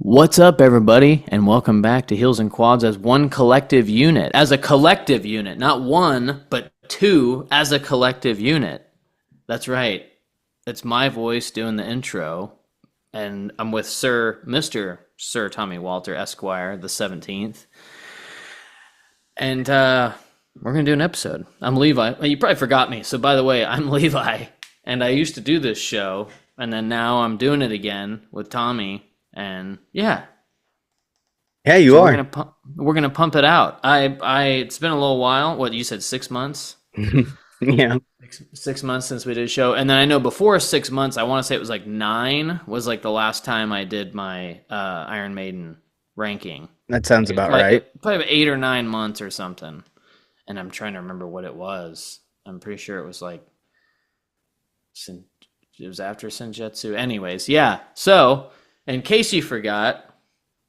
What's up, everybody, and welcome back to Heels and Quads as one collective unit. As a collective unit, not one, but two as a collective unit. That's right. It's my voice doing the intro, and I'm with Mr. Sir Tommy Walter Esquire, the 17th. And we're going to do an episode. I'm Levi. You probably forgot me. So, by the way, I'm Levi, and I used to do this show, and then now I'm doing it again with Tommy. And yeah, you so are. We're gonna pump it out. It's been a little while. What you said, 6 months? Yeah, 6 months since we did a show, and then I know before 6 months, I want to say it was like 9 was like the last time I did my Iron Maiden ranking. that sounds about right. Probably 8 or 9 months or something. And I'm trying to remember what it was. I'm pretty sure it was like it was after Senjutsu. Anyways, yeah. So, in case you forgot,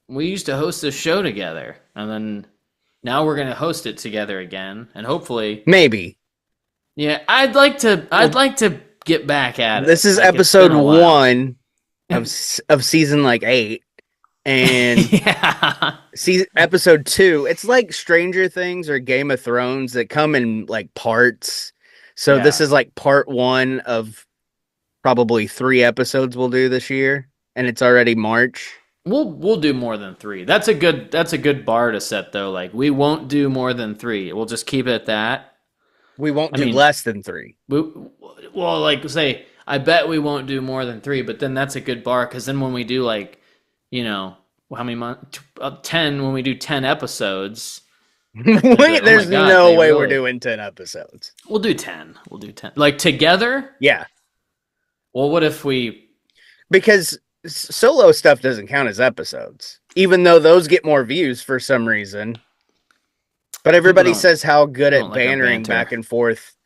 we used to host this show together, and then now we're going to host it together again, and hopefully, Maybe. Yeah, I'd like to get back at it. This is Like, episode 1 of season 8, and yeah, episode 2. It's like Stranger Things or Game of Thrones that come in parts. So this is part 1 of probably 3 episodes we'll do this year. And it's already March. We'll do more than 3. That's a good bar to set, though. Like, we won't do more than 3. We'll just keep it at that. We won't do less than 3. I bet we won't do more than 3. But then that's a good bar, because then when we do how many months? 10. When we do 10 episodes, there's no way we're doing 10 episodes. We'll do 10. We'll do 10. Like together. Yeah. Well, what if we? Because solo stuff doesn't count as episodes, even though those get more views for some reason. But everybody says how good at bantering back and forth.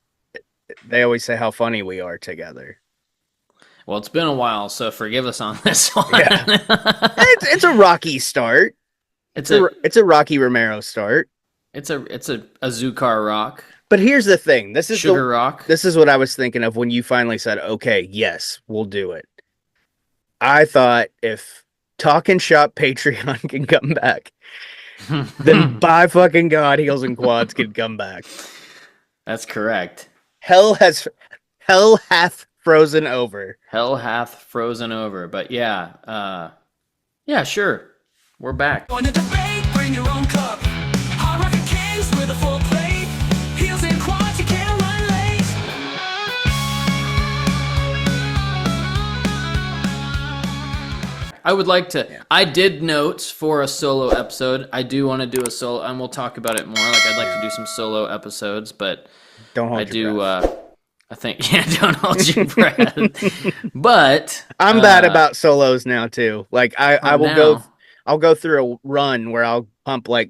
They always say how funny we are together. Well, it's been a while, so forgive us on this one. Yeah. it's a rocky start. It's a Rocky Romero start. It's a Zukar rock. But here's the thing. This is Sugar rock. This is what I was thinking of when you finally said, "Okay, yes, we'll do it." I thought if Talking Shop Patreon can come back, then by fucking God, Heels and Quads can come back. That's correct. Hell hath frozen over. Hell hath frozen over. But yeah, sure. We're back. On a debate, bring your own cup. Hard rockin' kings with a full plate. Heels and quads, you can't run late. I would like to. Yeah. I did notes for a solo episode. I do want to do a solo, and we'll talk about it more. Like, I'd like to do some solo episodes, but don't hold your breath. I think don't hold your breath. But I'm bad about solos now too. Like I'll go through a run where I'll pump what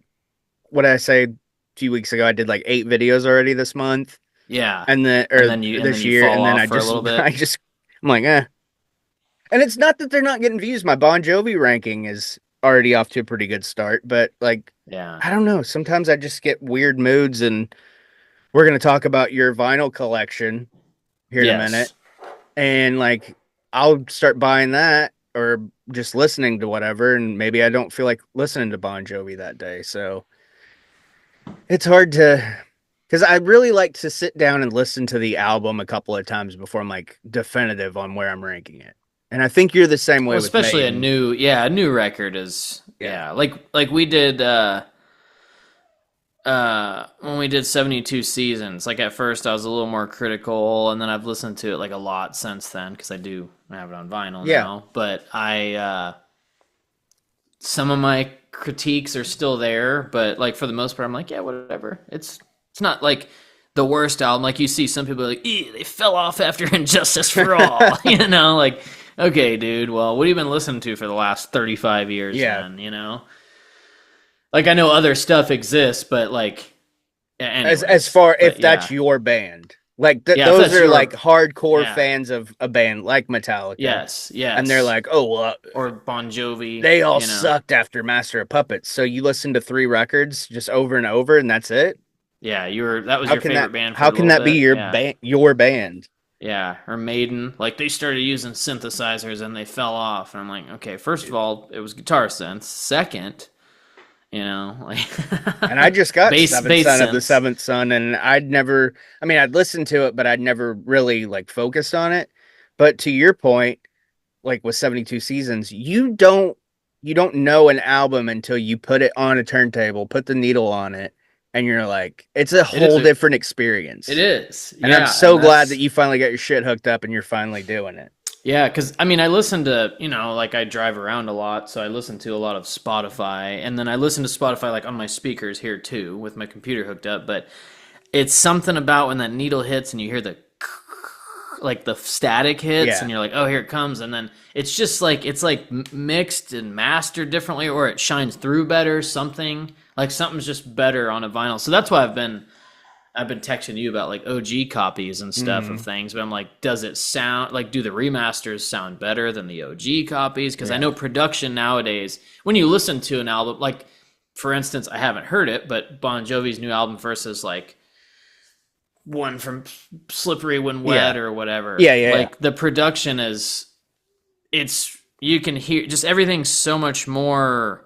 did I say a few weeks ago? I did 8 videos already this month. Yeah, and then this year, and then I'm like, eh. And it's not that they're not getting views. My Bon Jovi ranking is already off to a pretty good start, but I don't know. Sometimes I just get weird moods, and we're going to talk about your vinyl collection here in a minute. And I'll start buying that or just listening to whatever, and maybe I don't feel like listening to Bon Jovi that day. So it's hard because I really like to sit down and listen to the album a couple of times before I'm definitive on where I'm ranking it. And I think you're the same way. Especially with a new record is like we did when we did 72 seasons. Like, at first I was a little more critical, and then I've listened to it a lot since then, because I have it on vinyl now. But some of my critiques are still there, but for the most part I'm whatever. It's not the worst album. Like, you see some people they fell off after Injustice for All. Okay, dude, well, what have you been listening to for the last 35 years then, I know other stuff exists, but anyways, as far if that's your band. Those are hardcore fans of a band like Metallica. Yes. And they're or Bon Jovi. They all sucked after Master of Puppets. So you listen to 3 records just over and over, and that's it? Yeah, that was your favorite band for How can that be your band? Yeah, or Maiden, like they started using synthesizers and they fell off, and I'm like, okay, first of all, it was guitar synths. Second, like and I just got Seventh bass Son of the synths. Seventh Son, and I'd listened to it, but I'd never really like focused on it. But to your point, like with 72 Seasons, you don't know an album until you put it on a turntable, put the needle on it, and you're like, it's a whole different experience. It is. And I'm so glad that you finally got your shit hooked up and you're finally doing it. Yeah, because I listen to, like I drive around a lot, so I listen to a lot of Spotify, and then I listen to Spotify like on my speakers here too, with my computer hooked up. But it's something about when that needle hits and you hear the like the static hits, and you're like, oh, here it comes, and then it's just like it's like mixed and mastered differently, or it shines through better. Something's just better on a vinyl. So that's why I've been texting you about like OG copies and stuff of things, but I'm like, does it sound like, do the remasters sound better than the OG copies? Because I know production nowadays, when you listen to an album, like for instance, I haven't heard it, but Bon Jovi's new album versus like one from Slippery When Wet or whatever. Like the production you can hear just everything's so much more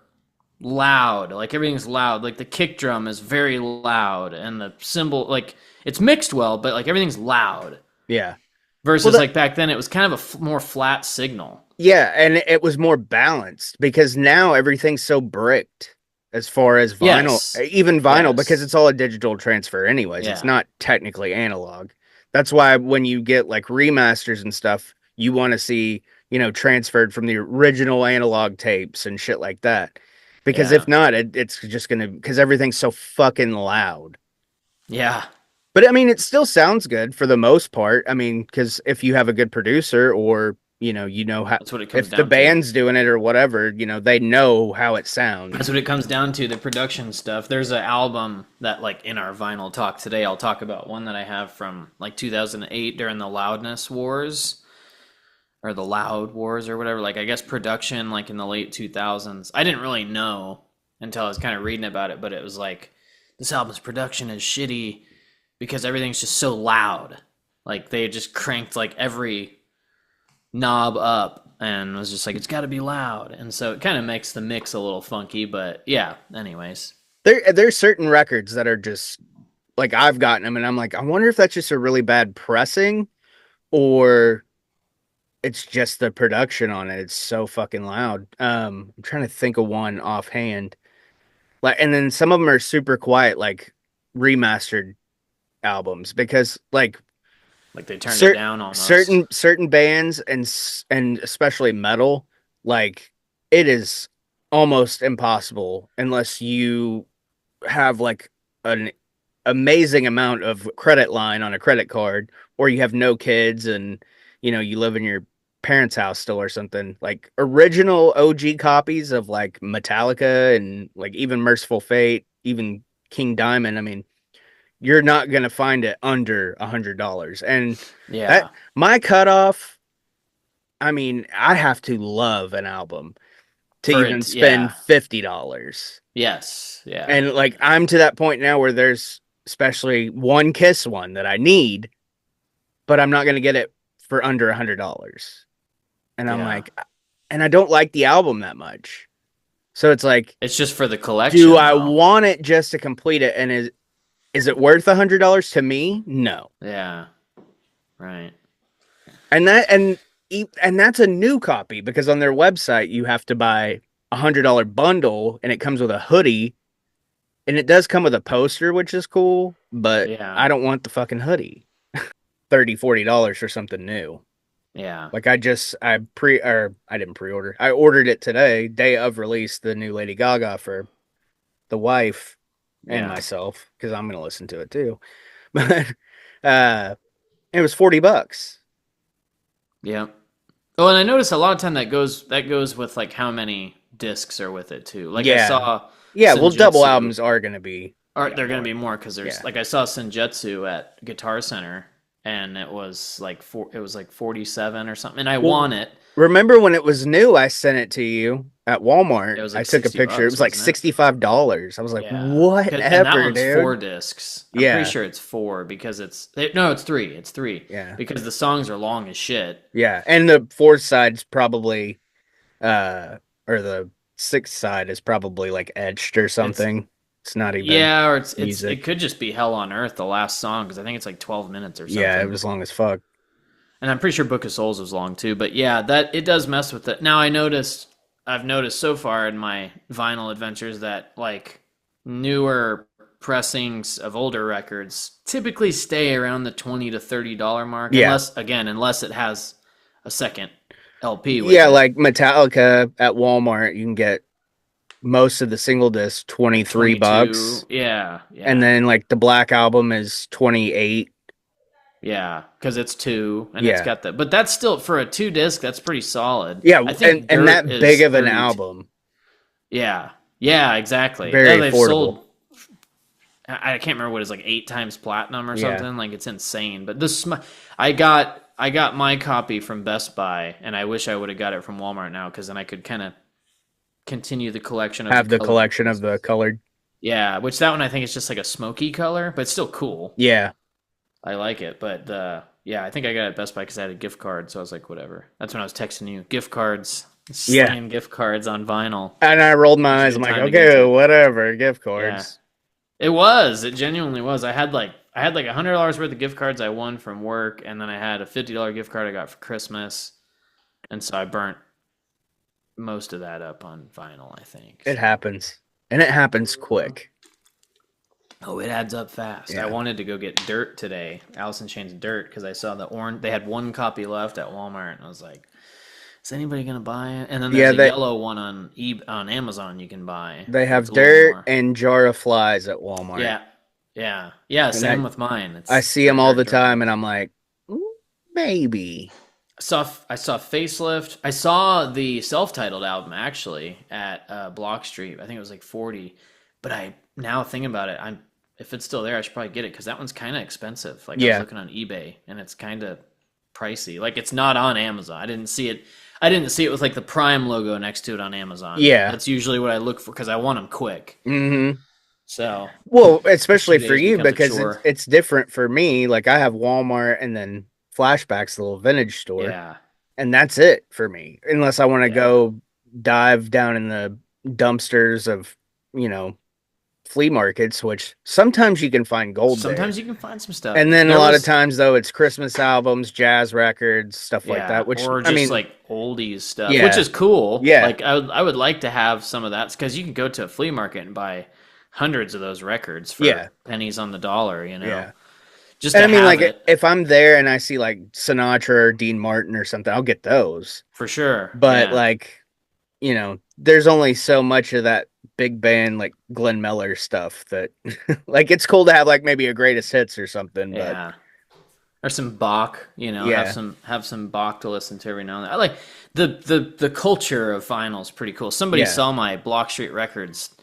loud. Like everything's loud. Like the kick drum is very loud, and the cymbal, like it's mixed well, but like everything's loud. Yeah. Versus like back then, it was kind of a more flat signal. Yeah, and it was more balanced because now everything's so bricked as far as vinyl, even vinyl, because it's all a digital transfer anyways. Yeah. It's not technically analog. That's why when you get like remasters and stuff, you want to see, transferred from the original analog tapes and shit like that. Because if not, it's just going to, because everything's so fucking loud. Yeah. But it still sounds good for the most part. Because if you have a good producer or, how, that's what it comes if down the band's doing it or whatever, they know how it sounds. That's what it comes down to, the production stuff. There's an album that, like, in our vinyl talk today, I'll talk about one that I have from, like, 2008 during the Loudness Wars, or the Loud Wars or whatever. Like, I guess production, like, in the late 2000s. I didn't really know until I was kind of reading about it, but it was like, this album's production is shitty because everything's just so loud. Like, they just cranked, like, every knob up and was just like, it's got to be loud. And so it kind of makes the mix a little funky, but yeah, anyways. There's certain records that are just, like, I've gotten them and I'm like, I wonder if that's just a really bad pressing or it's just the production on it. It's so fucking loud. I'm trying to think of one offhand. Like, and then some of them are super quiet, like remastered albums, because like they turned it down almost. Certain bands and especially metal, like it is almost impossible unless you have like an amazing amount of credit line on a credit card, or you have no kids and you live in your parents' house still or something. Like original OG copies of like Metallica and like even Merciful Fate, even King Diamond. You're not going to find it under $100. And my cutoff, I have to love an album to even spend $50. Yes. Yeah. And like, I'm to that point now where there's especially one Kiss one that I need, but I'm not going to get it for under $100. And I'm like, and I don't like the album that much. So it's like, it's just for the collection. Do I want it just to complete it? And is it worth $100 to me? No. Yeah. Right. And that's a new copy, because on their website you have to buy $100 bundle and it comes with a hoodie, and it does come with a poster, which is cool, but I don't want the fucking hoodie. $30-$40 for something new. Yeah. Like I didn't pre-order. I ordered it today, day of release, the new Lady Gaga for the wife and myself, because I'm going to listen to it too. But it was $40. Yeah. Oh, and I noticed a lot of time that goes with like how many discs are with it too. Like I saw double albums are going to be they're going to be more, because there's like I saw Senjutsu at Guitar Center and it was like 47 or something, and I won it. Remember when it was new? I sent it to you at Walmart. It was I like took a picture. It was like $65. I was like, Yeah, and that whatever, one's dude. 4 discs. I'm pretty sure it's 4 because it's 3. It's 3. Yeah, because the songs are long as shit. Yeah, and the fourth side's probably, or the sixth side is probably like etched or something. It's not even. Yeah, or music. it could just be Hell on Earth, the last song, because I think it's like 12 minutes or something. Yeah, it was long as fuck. And I'm pretty sure Book of Souls was long too. But yeah, that it does mess with it. Now I've noticed so far in my vinyl adventures that like newer pressings of older records typically stay around the $20 to $30 mark. Yeah. Unless it has a second LP with Yeah, it. like Metallica at Walmart, you can get most of the single disc $23. Yeah. And then like the Black Album is 28. Yeah, because it's 2 and it's got that. But that's still for a 2 disc. That's pretty solid. Yeah, I think and that big of an album. Yeah, exactly. Very affordable. Sold, I can't remember what it is, like 8 times platinum or something. Like it's insane. But I got my copy from Best Buy, and I wish I would have got it from Walmart now because then I could kind of continue the collection of the collection of the colored. Yeah, which that one I think is just like a smoky color, but it's still cool. Yeah. I like it, but I think I got it at Best Buy because I had a gift card, so I was like, whatever. That's when I was texting you. Gift cards. Slaying gift cards on vinyl. And I rolled my eyes. I'm like, okay, whatever, gift cards. Yeah. It genuinely was. I had like $100 worth of gift cards I won from work, and then I had a $50 gift card I got for Christmas, and so I burnt most of that up on vinyl, I think. It happens. And it happens quick. Oh, it adds up fast. Yeah. I wanted to go get Dirt today, Alice in Chains Dirt, because I saw the orange. They had 1 copy left at Walmart, and I was like, "Is anybody gonna buy it?" And then there's a yellow one on Amazon you can buy. They have Dirt and Jar of Flies at Walmart. Yeah. Same with mine. I see them all the time, and I'm like, maybe. I saw Facelift. I saw the self-titled album actually at Block Street. I think it was like 40. But I now thinking about it, if it's still there, I should probably get it because that one's kind of expensive. Like I was looking on eBay, and it's kind of pricey. Like it's not on Amazon. I didn't see it with like the Prime logo next to it on Amazon. Yeah, that's usually what I look for because I want them quick. Mm-hmm. So well, especially for you because it's different for me. Like I have Walmart and then Flashback's the little vintage store. Yeah, and that's it for me. Unless I want to go dive down in the dumpsters of flea markets, which sometimes you can find gold. Sometimes you can find some stuff, and then a lot of times though it's Christmas albums, jazz records, stuff like that. Which or just like oldies stuff, which is cool. Yeah, like I would like to have some of that because you can go to a flea market and buy hundreds of those records for pennies on the dollar. Yeah. Just and like if I'm there and I see like Sinatra or Dean Martin or something, I'll get those for sure. But like, there's only so much of that big band like Glenn Miller stuff that like it's cool to have like maybe a greatest hits or something. Yeah. Or some Bach, have some Bach to listen to every now and then. I like the culture of vinyl is pretty cool. Somebody saw my Block Street Records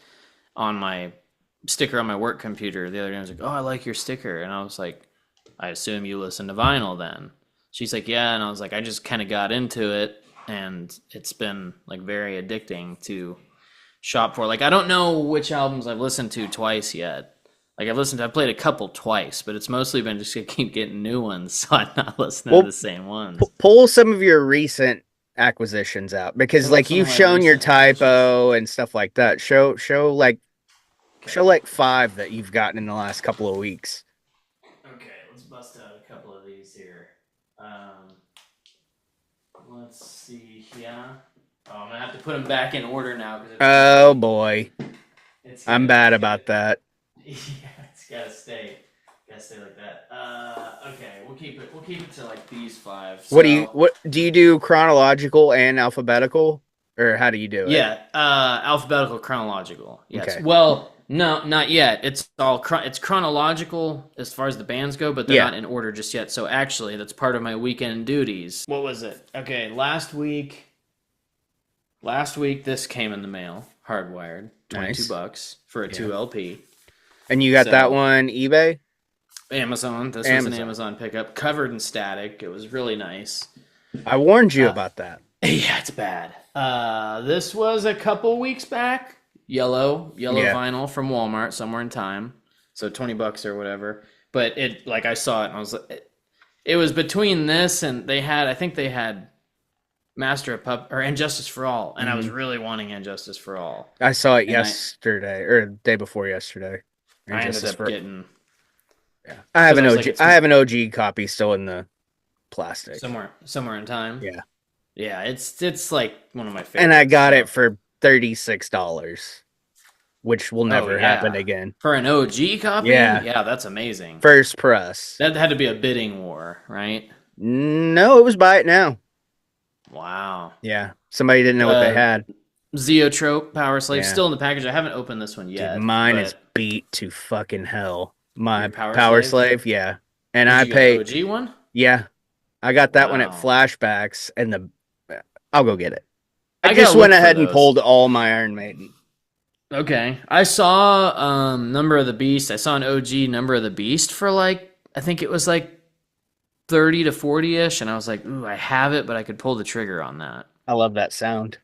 on my sticker on my work computer the other day. I was like, "Oh, I like your sticker," and I was like, "I assume you listen to vinyl then." She's like, "Yeah," and I was like, "I just kind of got into it, and it's been like very addicting to shop for." Like, I don't know which albums I've listened to twice yet. Like I've played a couple twice, but it's mostly been just to keep getting new ones, so I'm not listening to the same ones. Pull some of your recent acquisitions out because like you've shown your typo and stuff like that. Show like 5 that you've gotten in the last couple of weeks. Okay, let's bust out a couple of these here. Let's see here. Oh, I'm gonna have to put them back in order now. Oh boy, I'm bad about that. Yeah, it's gotta stay like that. Okay, we'll keep it to like these 5. So, what do you do? Chronological and alphabetical, or how do you do it? Yeah, alphabetical, chronological. Yes. Okay. Well, no, not yet. It's it's chronological as far as the bands go, but they're not in order just yet. So actually, that's part of my weekend duties. What was it? Okay, last week this came in the mail, hardwired, $22 for a 2 LP. And you got that one eBay? Amazon. This was an Amazon pickup, covered in static. It was really nice. I warned you about that. Yeah, it's bad. This was a couple weeks back. Yellow vinyl from Walmart, Somewhere in Time. So $20 or whatever. But it, like, I saw it and I was like, it was between this and I think they had Master of Pup or Injustice for All, and I was really wanting Injustice for All. I saw it yesterday or the day before yesterday. I ended up getting. Yeah, I have an OG. I have an OG copy still in the plastic. Somewhere in Time. Yeah, yeah. It's like one of my favorites. And I got it for $36, which will never happen again. For an OG copy. Yeah, that's amazing. First press. That had to be a bidding war, right? No, it was buy it now. Wow. Yeah, somebody didn't know what they had. Zeotrope Power Slave still in the package. I haven't opened this one yet. Dude, mine is beat to fucking hell. My Power Slave, yeah. And I paid OG one? Yeah. I got that one at Flashbacks and I'll go get it. I just went ahead and pulled all my Iron Maiden. Okay. I saw Number of the Beast. I saw an OG Number of the Beast for I think it was 30 to 40-ish, and I was like, ooh, I have it, but I could pull the trigger on that. I love that sound.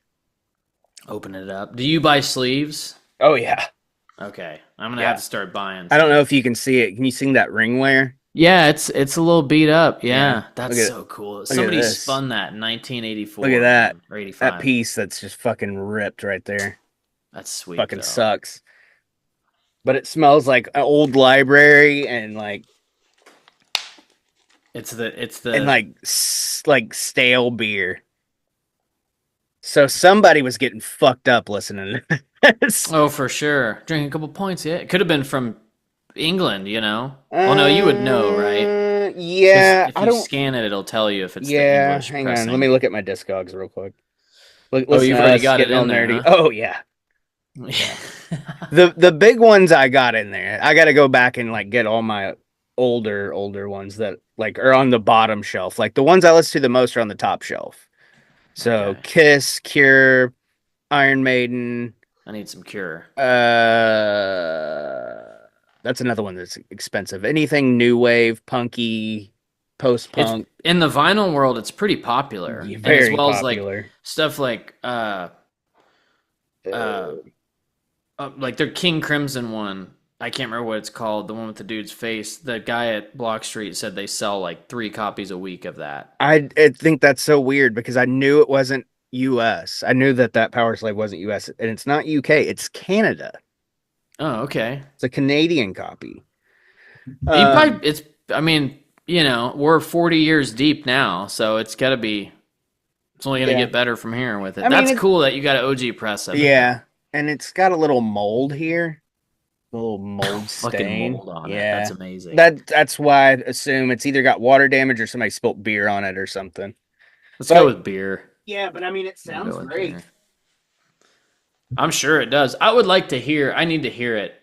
Open it up. Do you buy sleeves? Oh, yeah. Okay. I'm going to have to start buying. I don't know if you can see it. Can you see that ring wear? Yeah, it's a little beat up. Yeah. That's so cool. Somebody spun that in 1984. Look at that. Or 85. That piece that's just fucking ripped right there. That's sweet. Fucking sucks. But it smells like an old library and It's the and stale beer. So somebody was getting fucked up listening to this. Oh, for sure. Drinking a couple points, yeah. It could have been from England, you know. Well, no, you would know, right? Yeah. If you scan it, it'll tell you if it's the English hang pressing. on. Let me look at my Discogs real quick. You've already got it in there. Huh? Oh, yeah. The big ones I got in there. I got to go back and get all my older ones that are on the bottom shelf. The ones I listen to the most are on the top shelf. So Kiss, Cure, Iron Maiden. I need some Cure. That's another one that's expensive. Anything new wave, punky, post-punk. In the vinyl world, it's pretty popular. Very popular. As stuff like their King Crimson one. I can't remember what it's called. The one with the dude's face. The guy at Block Street said they sell 3 copies a week of that. I think that's so weird because I knew it wasn't U.S. I knew that Power Slave wasn't U.S. and it's not U.K. It's Canada. Oh, okay. It's a Canadian copy. We're 40 years deep now, so it's got to be. It's only going to get better from here with it. That's cool that you got an OG press of it. Yeah, and it's got a little mold here. A little mold stain. Mold on it. That's amazing. That's why I assume it's either got water damage or somebody spilt beer on it or something. Let's go with beer. Yeah, but it sounds great. Beer. I'm sure it does. I would like to hear. I need to hear it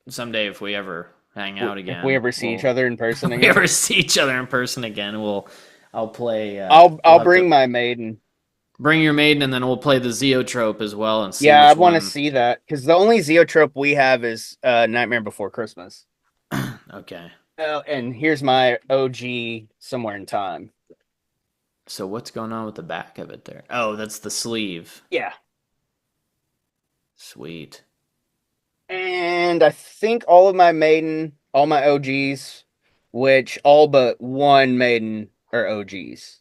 someday if we ever hang out again. If we ever see each other in person again. If we ever see each other in person again, I'll play. I'll bring my Maiden. Bring your Maiden, and then we'll play the Zeotrope as well. And see I want to see that because the only Zeotrope we have is Nightmare Before Christmas. Okay. And here's my OG Somewhere in Time. So what's going on with the back of it there? Oh, that's the sleeve. Yeah. Sweet. And I think all of my Maiden, all my OGs, which all but one Maiden are OGs.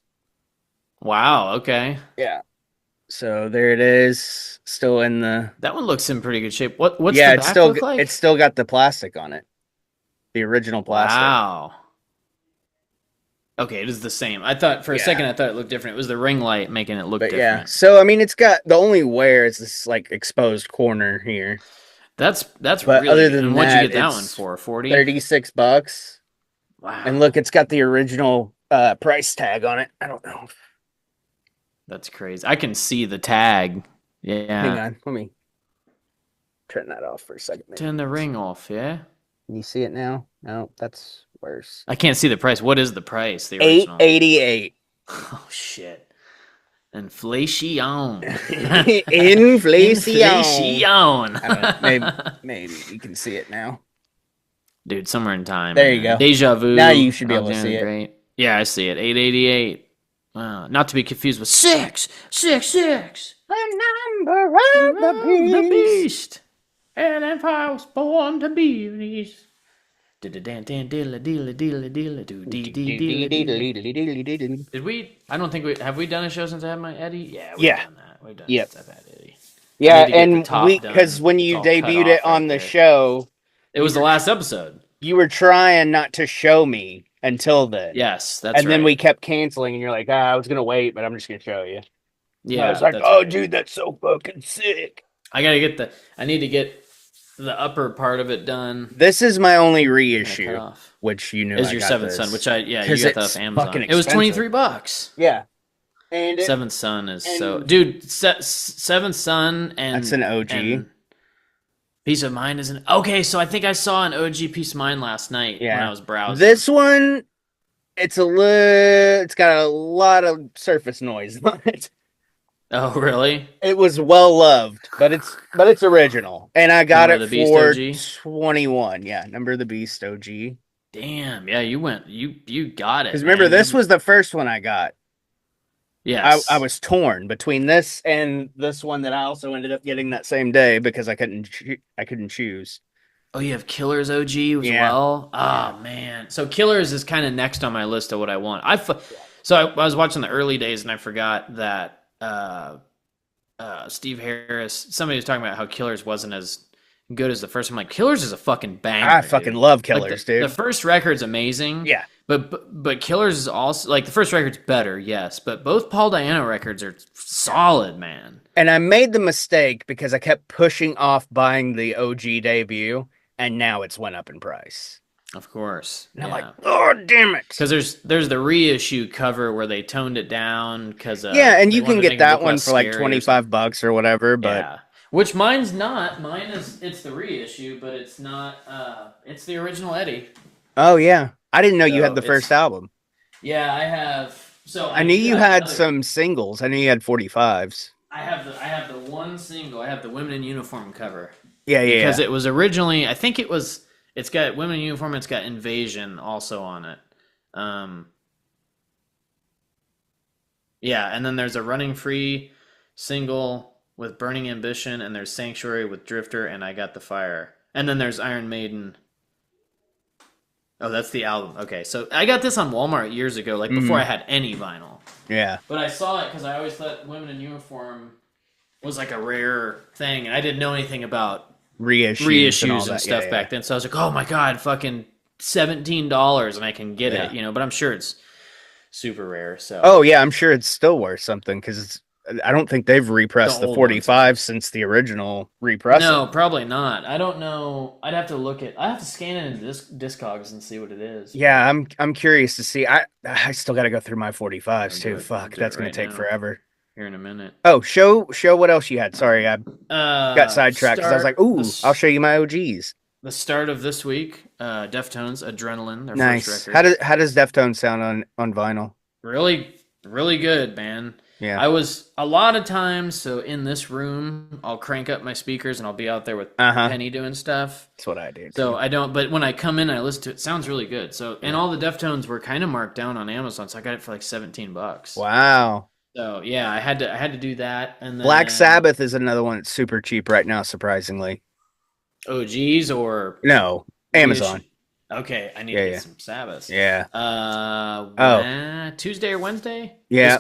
Wow, okay. Yeah. So there it is, still in the... That one looks in pretty good shape. What's the back look like? It's still got the plastic on it. The original plastic. Wow. Okay, it is the same. I thought for a second it looked different. It was the ring light making it look different. Yeah. So it's got the only wear is this exposed corner here. That's but really other than and what'd you get that one for? 40? $36. Wow. And look, it's got the original price tag on it. I don't know. That's crazy. I can see the tag. Yeah. Hang on. Let me turn that off for a second. Turn the ring off, yeah? Can you see it now? No, that's worse. I can't see the price. What is the price? The original? $888. Oh, shit. Inflation. Inflation. Inflation. Maybe you can see it now. Dude, Somewhere in Time. There you go. Deja Vu. Now you should be able to see it. Great. Yeah, I see it. 888. Not to be confused with 666. The number of the beast. And if I was born to be these. Did we? I don't think we have we done a show since I had my Eddie? Yeah, we've done that. We've done it since I've had Eddie. Yeah, and because when you debuted it on the show, it was the last episode. You were trying not to show me until then. Yes, that's right. And then we kept canceling, and you're like, I was gonna wait, but I'm just gonna show you. Yeah, I was like, oh, dude, that's so fucking sick. I need to get the upper part of it done. This is my only reissue, which you know is your Seventh Son, which you got that off Amazon. It was $23. Yeah, and Seventh Son is dude. Seventh Son and that's an OG. Peace of Mind isn't okay. So I think I saw an OG Peace of Mind last night when I was browsing. This one, it's got a lot of surface noise on it. Oh, really? It was well loved, but it's original, and I got it for 21. Yeah, Number of the Beast OG. Damn, yeah, you got it. Because remember, this was the first one I got. Yes, I was torn between this and this one that I also ended up getting that same day because I couldn't choose. Oh, you have Killers OG as well? Oh, man. So Killers is kind of next on my list of what I want. I was watching the early days and I forgot that Steve Harris, somebody was talking about how Killers wasn't as good as the first. I'm like, Killers is a fucking banger. I fucking love Killers, dude. The first record's amazing. Yeah. But Killers is also, like, the first record's better, yes. But both Paul Di'Anno records are solid, man. And I made the mistake because I kept pushing off buying the OG debut, and now it's went up in price. Of course. And I'm like, oh, damn it. Because there's the reissue cover where they toned it down. And you can get that one for like $25 or whatever. But yeah. Which mine's not. It's the reissue, but it's not. It's the original Eddie. Oh, yeah. I didn't know you had the first album. Yeah, I have. So I knew you had some singles. I knew you had 45s. I have the one single. I have the Women in Uniform cover. Yeah. Because it was originally, I think it's got Women in Uniform. It's got Invasion also on it. Yeah, and then there's a Running Free single with Burning Ambition, and there's Sanctuary with Drifter, and I Got the Fire. And then there's Iron Maiden. Oh, that's the album. Okay, so I got this on Walmart years ago, like before I had any vinyl. Yeah. But I saw it because I always thought Women in Uniform was like a rare thing, and I didn't know anything about reissues and stuff back then. So I was like, oh my God, fucking $17 and I can get it, but I'm sure it's super rare. So. Oh yeah, I'm sure it's still worth something because I don't think they've repressed the 45 since the original repress. No, probably not. I don't know. I have to scan it into Discogs and see what it is. Yeah, I'm curious to see. I still got to go through my 45s too. Fuck, that's going to take forever. Here in a minute. Oh, show what else you had. Sorry, I got sidetracked because I was like, ooh, I'll show you my OGs. The start of this week, Deftones, Adrenaline, their first record. How does Deftones sound on vinyl? Really, really good, man. Yeah. I was a lot of times, so in this room, I'll crank up my speakers and I'll be out there with Penny doing stuff. That's what I do. So I don't, but when I come in and I listen to it, it sounds really good. So, and all the Deftones were kind of marked down on Amazon, so I got it for like $17. Wow. So yeah, I had to do that. And then, Black Sabbath is another one that's super cheap right now, surprisingly. OGs or no Amazon? Okay, I need to get some Sabbath. Yeah. Tuesday or Wednesday? Yeah.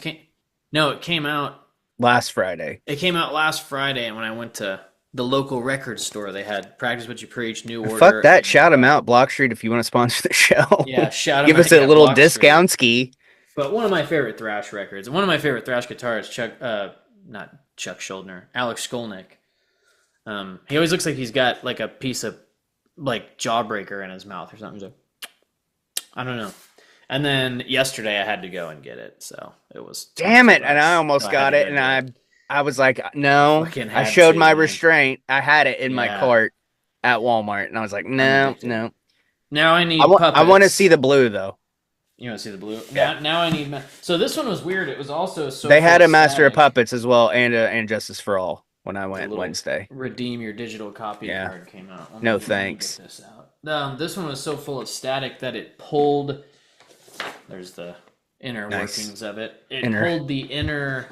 It came out last Friday. It came out last Friday, and when I went to the local record store, they had Practice What You Preach, New Order. Fuck that! Shout them out, Block Street, if you want to sponsor the show. Yeah, shout them out. Give us a little discount ski. But one of my favorite thrash records, one of my favorite thrash guitarists, not Chuck Schuldiner, Alex Skolnick. He always looks like he's got like a piece of like jawbreaker in his mouth or something. So, I don't know. And then yesterday I had to go and get it, so it was. Damn it! And I almost got it, and I was like, no. I showed my restraint. I had it in my cart at Walmart, and I was like, no. Now I need. I want to see the blue though. You want to see the blue? Yeah. Now I need. So this one was weird. It was also so. They had a Master of Puppets as well, and Justice for All when I went Wednesday. Redeem your digital copy card came out. No thanks. Get this out. This one was so full of static that it pulled. There's the inner workings of it. It pulled the inner,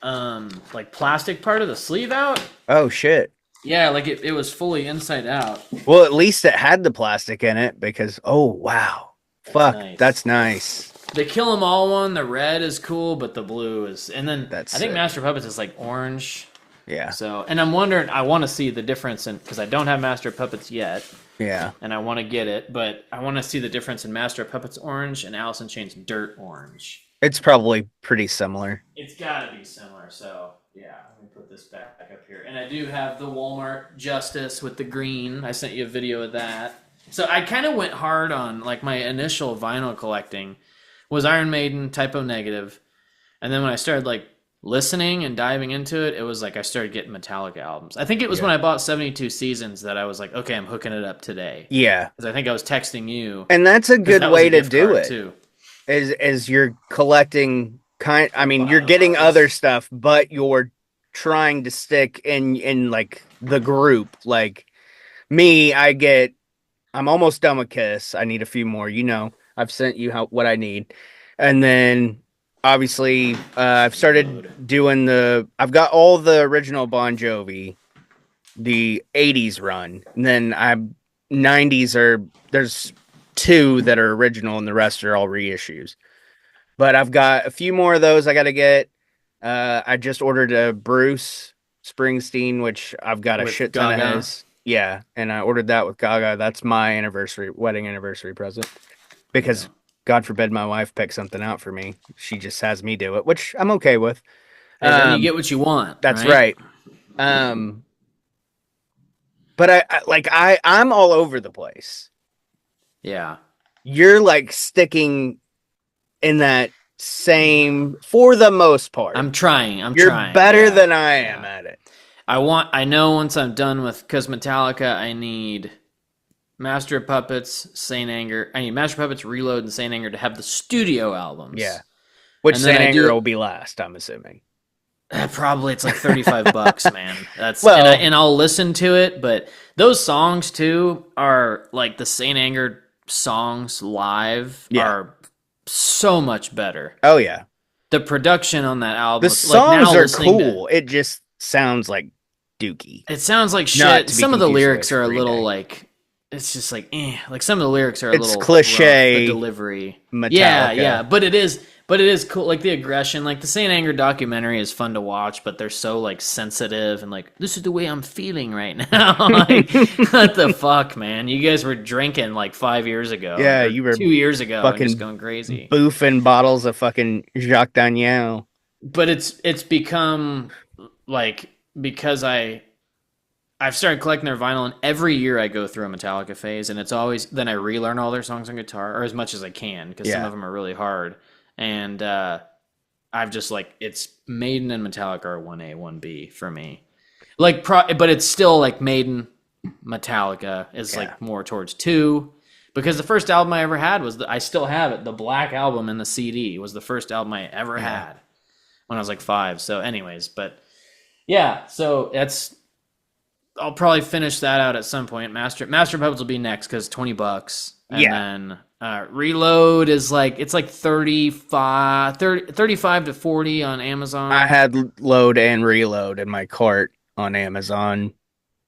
like plastic part of the sleeve out. Oh shit! Yeah, like it was fully inside out. Well, at least it had the plastic in it because wow, that's nice. The Kill 'Em All one, the red is cool, but the blue is, and then I think Master of Puppets is like orange. Yeah. So, and I'm wondering, I want to see the difference because I don't have Master of Puppets yet. Yeah. And I want to get it, but I want to see the difference in Master of Puppets orange and Alice in Chains dirt orange. It's probably pretty similar. It's got to be similar. So, yeah, let me put this back up here. And I do have the Walmart Justice with the green. I sent you a video of that. So I kind of went hard on, like, my initial vinyl collecting was Iron Maiden, Typo Negative. And then when I started, like, listening and diving into it, it was like I started getting Metallica albums. I think it was when I bought 72 Seasons that I was like, okay, I'm hooking it up today. Yeah. Because I think I was texting you. And that's a good way to do it. Too. As you're collecting you're getting other stuff, but you're trying to stick in like the group. Like me, I'm almost done with Kiss. I need a few more. I've sent you what I need. And then obviously I've started doing I've got all the original Bon Jovi, the 80s run. And then 90s there's 2 that are original and the rest are all reissues. But I've got a few more of those I got to get. I just ordered a Bruce Springsteen, which I've got a shit ton of his. Yeah, and I ordered that with Gaga. That's my wedding anniversary present. Because God forbid my wife picks something out for me. She just has me do it, which I'm okay with. And then you get what you want. That's right. But I'm all over the place. Yeah. You're like sticking in that same, for the most part. I'm trying. You're better than I am at it. I know once I'm done with, because Metallica, I need Master of Puppets, Saint Anger. I need Master of Puppets, Reload, and Saint Anger to have the studio albums. Yeah. Which Saint Anger will be last, I'm assuming. Probably it's like $35, man. That's and I'll listen to it, but those songs too are like the Saint Anger songs live are so much better. Oh yeah. The production on that album, the songs are cool. It just sounds like dookie. It sounds like shit. Some of the lyrics are a little like, it's just like, like some of the lyrics are a little cliche. Rough, the delivery. Metallica. Yeah, but it is cool. Like the aggression, like the Saint Anger documentary is fun to watch, but they're so like sensitive and like, this is the way I'm feeling right now. Like, what the fuck, man? You guys were drinking like 5 years ago. Yeah, you were 2 years ago, fucking just going crazy, boofing bottles of fucking Jacques Daniel. But it's become like, because I've started collecting their vinyl, and every year I go through a Metallica phase, and it's always, then I relearn all their songs on guitar, or as much as I can, because some of them are really hard. And I've just like, it's Maiden and Metallica are 1A, 1B for me. Like, but it's still like Maiden, Metallica is like more towards 2, because the first album I ever had was, I still have it, the Black Album and the CD was the first album I ever had when I was like 5. So anyways, but yeah, so I'll probably finish that out at some point. Master of Puppets will be next because $20. And then Reload is like, it's like 35 to 40 on Amazon. I had Load and Reload in my cart on Amazon,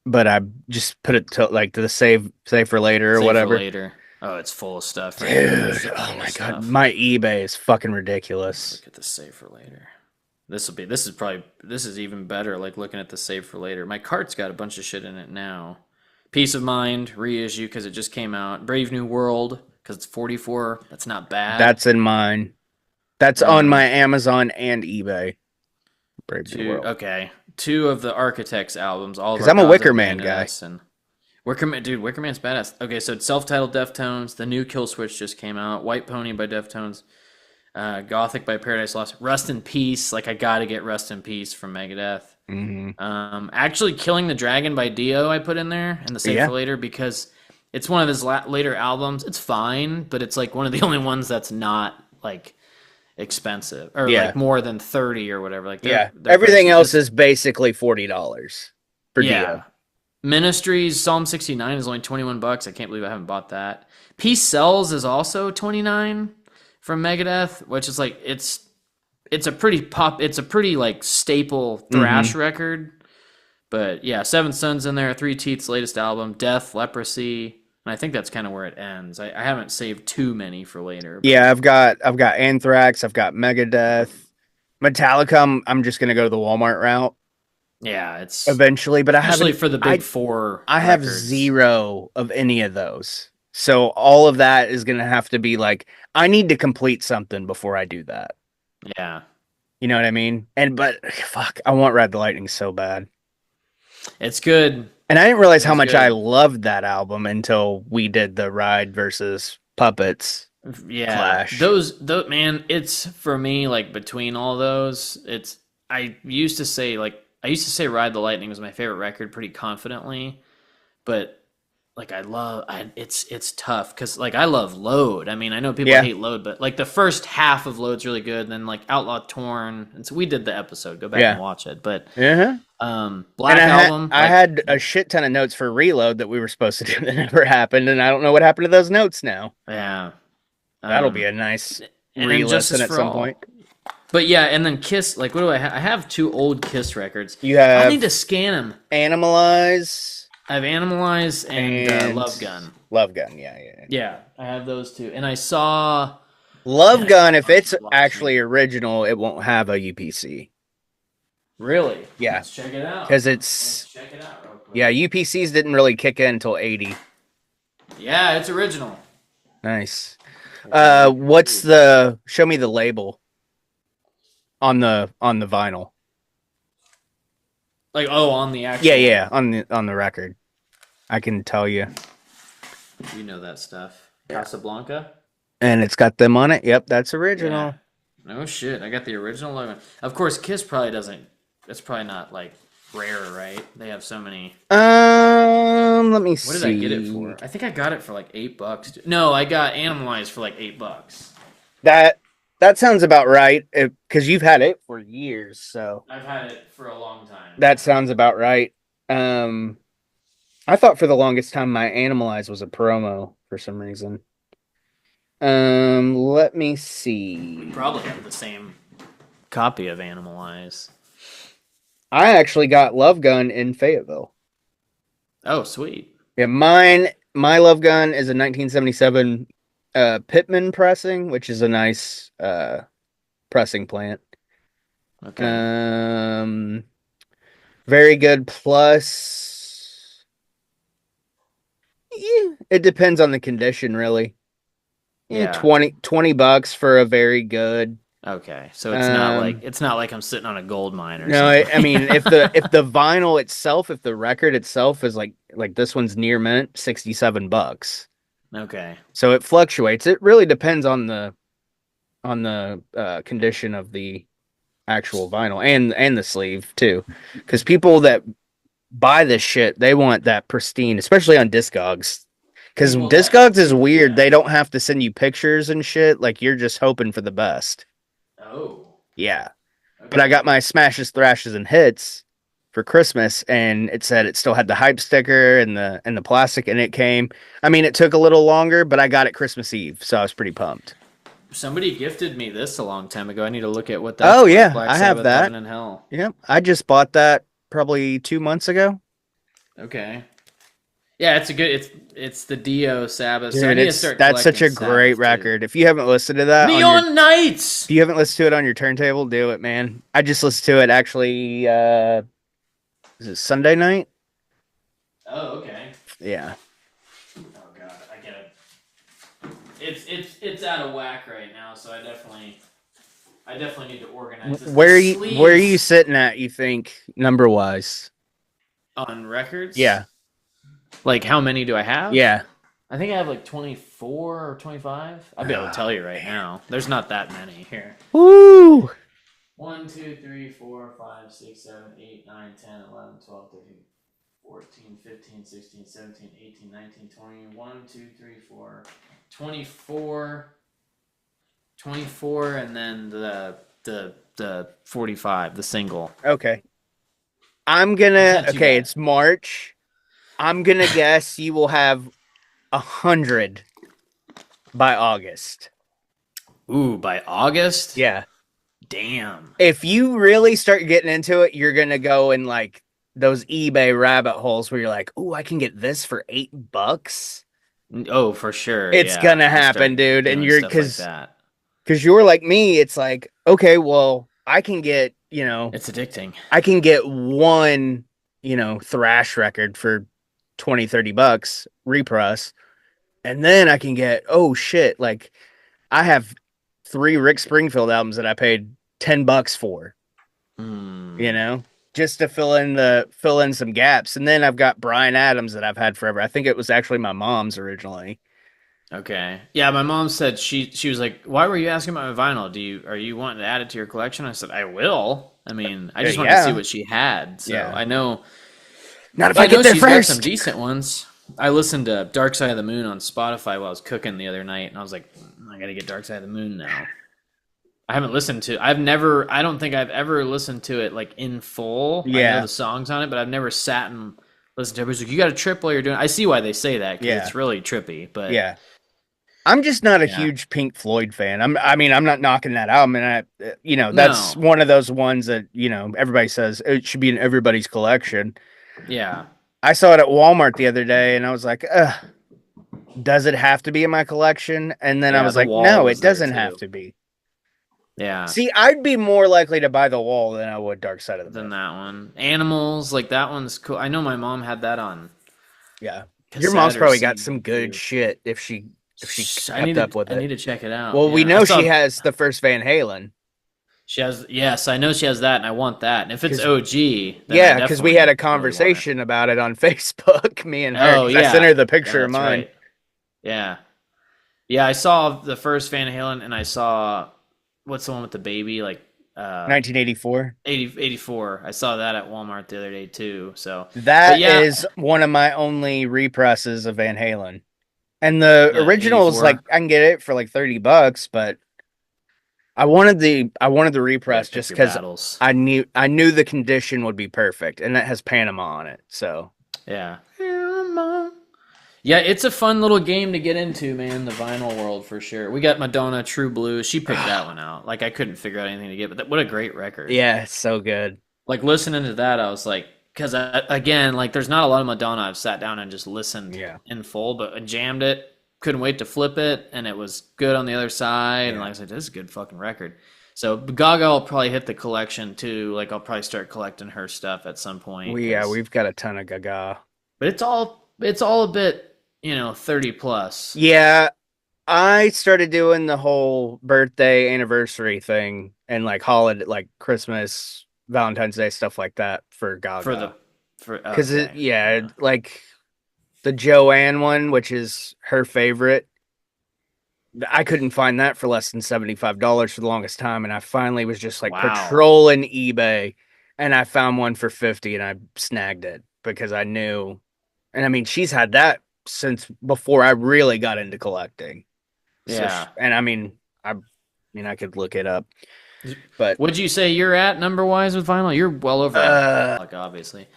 but I just put it to like the save for later or whatever. For later. Oh, it's full of stuff. Right? Dude, oh my God. My eBay is fucking ridiculous. Look at the save for later. This is even better, like looking at the save for later. My cart's got a bunch of shit in it now. Peace of Mind, reissue, because it just came out. Brave New World, because it's 44. That's not bad. That's in mine. That's on my Amazon and eBay. Brave New World. Okay. 2 of the Architects albums. Because I'm a Wicker Man guy. And Wicker Man's badass. Okay, so it's self-titled Deftones. The new Kill Switch just came out. White Pony by Deftones. Gothic by Paradise Lost. Rust in Peace. Like, I gotta get Rust in Peace from Megadeth. Mm-hmm. Actually, Killing the Dragon by Dio I put in there and the Save for Later, because it's one of his later albums. It's fine, but it's like one of the only ones that's not like expensive or like more than 30 or whatever. Like everything else is basically $40 for Dio. Ministries Psalm 69 is only $21. I can't believe I haven't bought that. Peace Sells is also 29 from Megadeth, which is like it's a pretty like staple thrash record. But yeah, Seven Sons in there, Three Teeth's latest album, Death, Leprosy, and I think that's kind of where it ends. I haven't saved too many for later. But... Yeah, I've got Anthrax, I've got Megadeth, Metallica. I'm just gonna go to the Walmart route. Yeah, it's eventually, but especially for the big four. I have zero of any of those, so all of that is gonna have to be like I need to complete something before I do that. Yeah, you know what I mean. But fuck, I want Ride the Lightning so bad. It's good, and I didn't realize how much I loved that album until we did the Ride versus Puppets. Yeah, clash. Those man, it's for me like between all those. I used to say Ride the Lightning was my favorite record pretty confidently, but like it's tough because like I love Load. I mean, I know people hate Load, but like the first half of Load's really good. And then like Outlaw Torn, and so we did the episode. Go back and watch it. But Black Album. I had a shit ton of notes for Reload that we were supposed to do that never happened, and I don't know what happened to those notes now. Yeah, that'll be a nice re-listen at some point. But yeah, and then Kiss, like, what do I have? I have 2 old Kiss records. I need to scan them. Animalize. I have Animalize and Love Gun. Love Gun, yeah. Yeah, I have those 2. And I saw... Love Gun, if it's actually original, it won't have a UPC. Really? Yeah. Let's check it out. Because Let's check it out real quick. Yeah, UPCs didn't really kick in until 80. Yeah, it's original. Nice. Show me the label. On the vinyl, like on the actual on the record, I can tell you. You know that stuff, Casablanca, and it's got them on it. Yep, that's original. Yeah. No shit, I got the original logo. Of course, Kiss probably doesn't. It's probably not like rare, right? They have so many. Let me see. What did I get it for? I think I got it for like $8. No, I got Animalized for like $8. That sounds about right, because you've had it for years, so... I've had it for a long time. That sounds about right. I thought for the longest time my Animalize was a promo for some reason. Let me see. We probably have the same copy of Animalize. I actually got Love Gun in Fayetteville. Oh, sweet. Yeah, my Love Gun is a 1977... Pittman pressing, which is a nice pressing plant. Okay. Very good. Plus, it depends on the condition, really. Yeah, $20 for a very good. Okay, so it's not like I'm sitting on a gold mine or something. No, I mean if the vinyl itself, if the record itself is like this one's near mint, $67. Okay. So it fluctuates. It really depends on the condition of the actual vinyl and the sleeve too. Because people that buy this shit, they want that pristine, especially on Discogs. Because Discogs is weird. Yeah. They don't have to send you pictures and shit. Like you're just hoping for the best. Oh. Yeah. Okay. But I got my Smashes, Thrashes, and Hits for Christmas, and it said it still had the hype sticker and the plastic, and it came. I mean, it took a little longer, but I got it Christmas Eve, so I was pretty pumped. Somebody gifted me this a long time ago. I need to look at what that. Oh yeah, I have that. Heaven and Hell. Yep, I just bought that probably 2 months ago. Okay. Yeah, it's the Dio Sabbath. Dude, so that's such a great record. If you haven't listened to that, Neon Nights. If you haven't listened to it on your turntable, do it, man. I just listened to it actually. Is it Sunday night? Oh, okay. Yeah. Oh god, I get it. It's out of whack right now, so I definitely need to organize this. Where are you sitting at, you think, number wise? On records? Yeah. Like how many do I have? Yeah. I think I have like 24 or 25. I'll be able to tell you right now. There's not that many here. Woo! 1, 2, 3, 4, 5, 6, 7, 8, 9, 10, 11, 12, 13, 14, 15, 16, 17, 18, 19, 20, 1, 2, 3, 4, 24, and then the 45, the single. Okay. It's March. I'm gonna guess you will have 100 by August. Ooh, by August? Yeah. Damn. If you really start getting into it, you're gonna go in like those eBay rabbit holes where you're like, "Ooh, I can get this for $8." Oh, for sure. It's Yeah. gonna I'll happen, start dude. And doing you're stuff like that. because you're like me. It's like, okay, well, I can get It's addicting. I can get one thrash record for 20-30 bucks repress, and then I can get, oh shit, like I have 3 Rick Springfield albums that I paid $10 for, just to fill in some gaps. And then I've got Bryan Adams that I've had forever. I think it was actually my mom's originally. Okay. Yeah, my mom said she was like, "Why were you asking about my vinyl? Are you wanting to add it to your collection?" I said, "I will. I mean, I just wanted to see what she had." So yeah. I know. Not if I get there she's first. Got some decent ones. I listened to Dark Side of the Moon on Spotify while I was cooking the other night, and I was like, I gotta get Dark Side of the Moon now. I don't think I've ever listened to it like in full. Yeah. I know the songs on it, but I've never sat and listened to it. Everybody's like, you got to trip while you're doing it. I see why they say that, because it's really trippy, but yeah. I'm just not a huge Pink Floyd fan. I'm not knocking that album, and that's one of those ones that, everybody says it should be in everybody's collection. Yeah. I saw it at Walmart the other day, and I was like, does it have to be in my collection? And then I was like, no, it doesn't have to be. Yeah. See, I'd be more likely to buy The Wall than I would Dark Side of the Moon. Than that one. Animals, like that one's cool. I know my mom had that on. Yeah. Your mom's probably got some good shit if she kept up with it. I need to check it out. Well, we know she has the first Van Halen. She has, yes, I know she has that, and I want that. And if it's OG, yeah, because we had a conversation about it on Facebook, me and her. Oh, yeah. I sent her the picture of mine. Right. Yeah. Yeah, I saw the first Van Halen, and I saw, what's the one with the baby? Like 1984. 84. I saw that at Walmart the other day, too. So that is one of my only represses of Van Halen. And the original is like, I can get it for like $30, but I wanted the repress just because I knew the condition would be perfect, and that has Panama on it. So yeah, it's a fun little game to get into, man. The vinyl world for sure. We got Madonna, True Blue. She picked that one out. Like I couldn't figure out anything to get, but what a great record. Yeah, it's so good. Like listening to that, I was like, because again, like there's not a lot of Madonna I've sat down and just listened in full, but I jammed it. Couldn't wait to flip it, and it was good on the other side. And like I said, this is a good fucking record. So Gaga will probably hit the collection too. Like I'll probably start collecting her stuff at some point. We've got a ton of Gaga, but it's all a bit 30 plus. Yeah, I started doing the whole birthday anniversary thing and like holiday, like Christmas, Valentine's Day, stuff like that for Gaga. Because like. The Joanne one, which is her favorite, I couldn't find that for less than $75 for the longest time, and I finally was just like patrolling eBay, and I found one for $50, and I snagged it because I knew. And I mean, she's had that since before I really got into collecting. Yeah, and I mean, I could look it up. But would you say you're at number wise with vinyl? You're well over. Like obviously,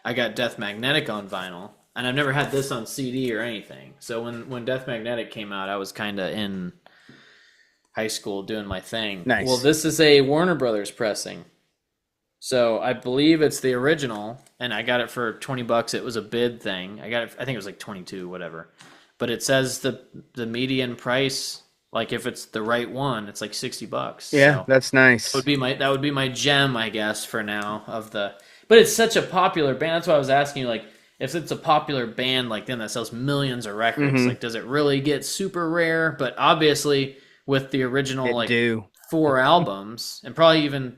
I got Death Magnetic on vinyl. And I've never had this on CD or anything. So when Death Magnetic came out, I was kind of in high school doing my thing. Nice. Well, this is a Warner Brothers pressing. So I believe it's the original, and I got it for $20. It was a bid thing. I got it, I think it was like 22, whatever. But it says the median price, like if it's the right one, it's like $60. Yeah, so that's nice. That would be my gem, I guess, for now But it's such a popular band. That's why I was asking you, like, if it's a popular band like them that sells millions of records, like does it really get super rare? But obviously with the original 4 albums, and probably even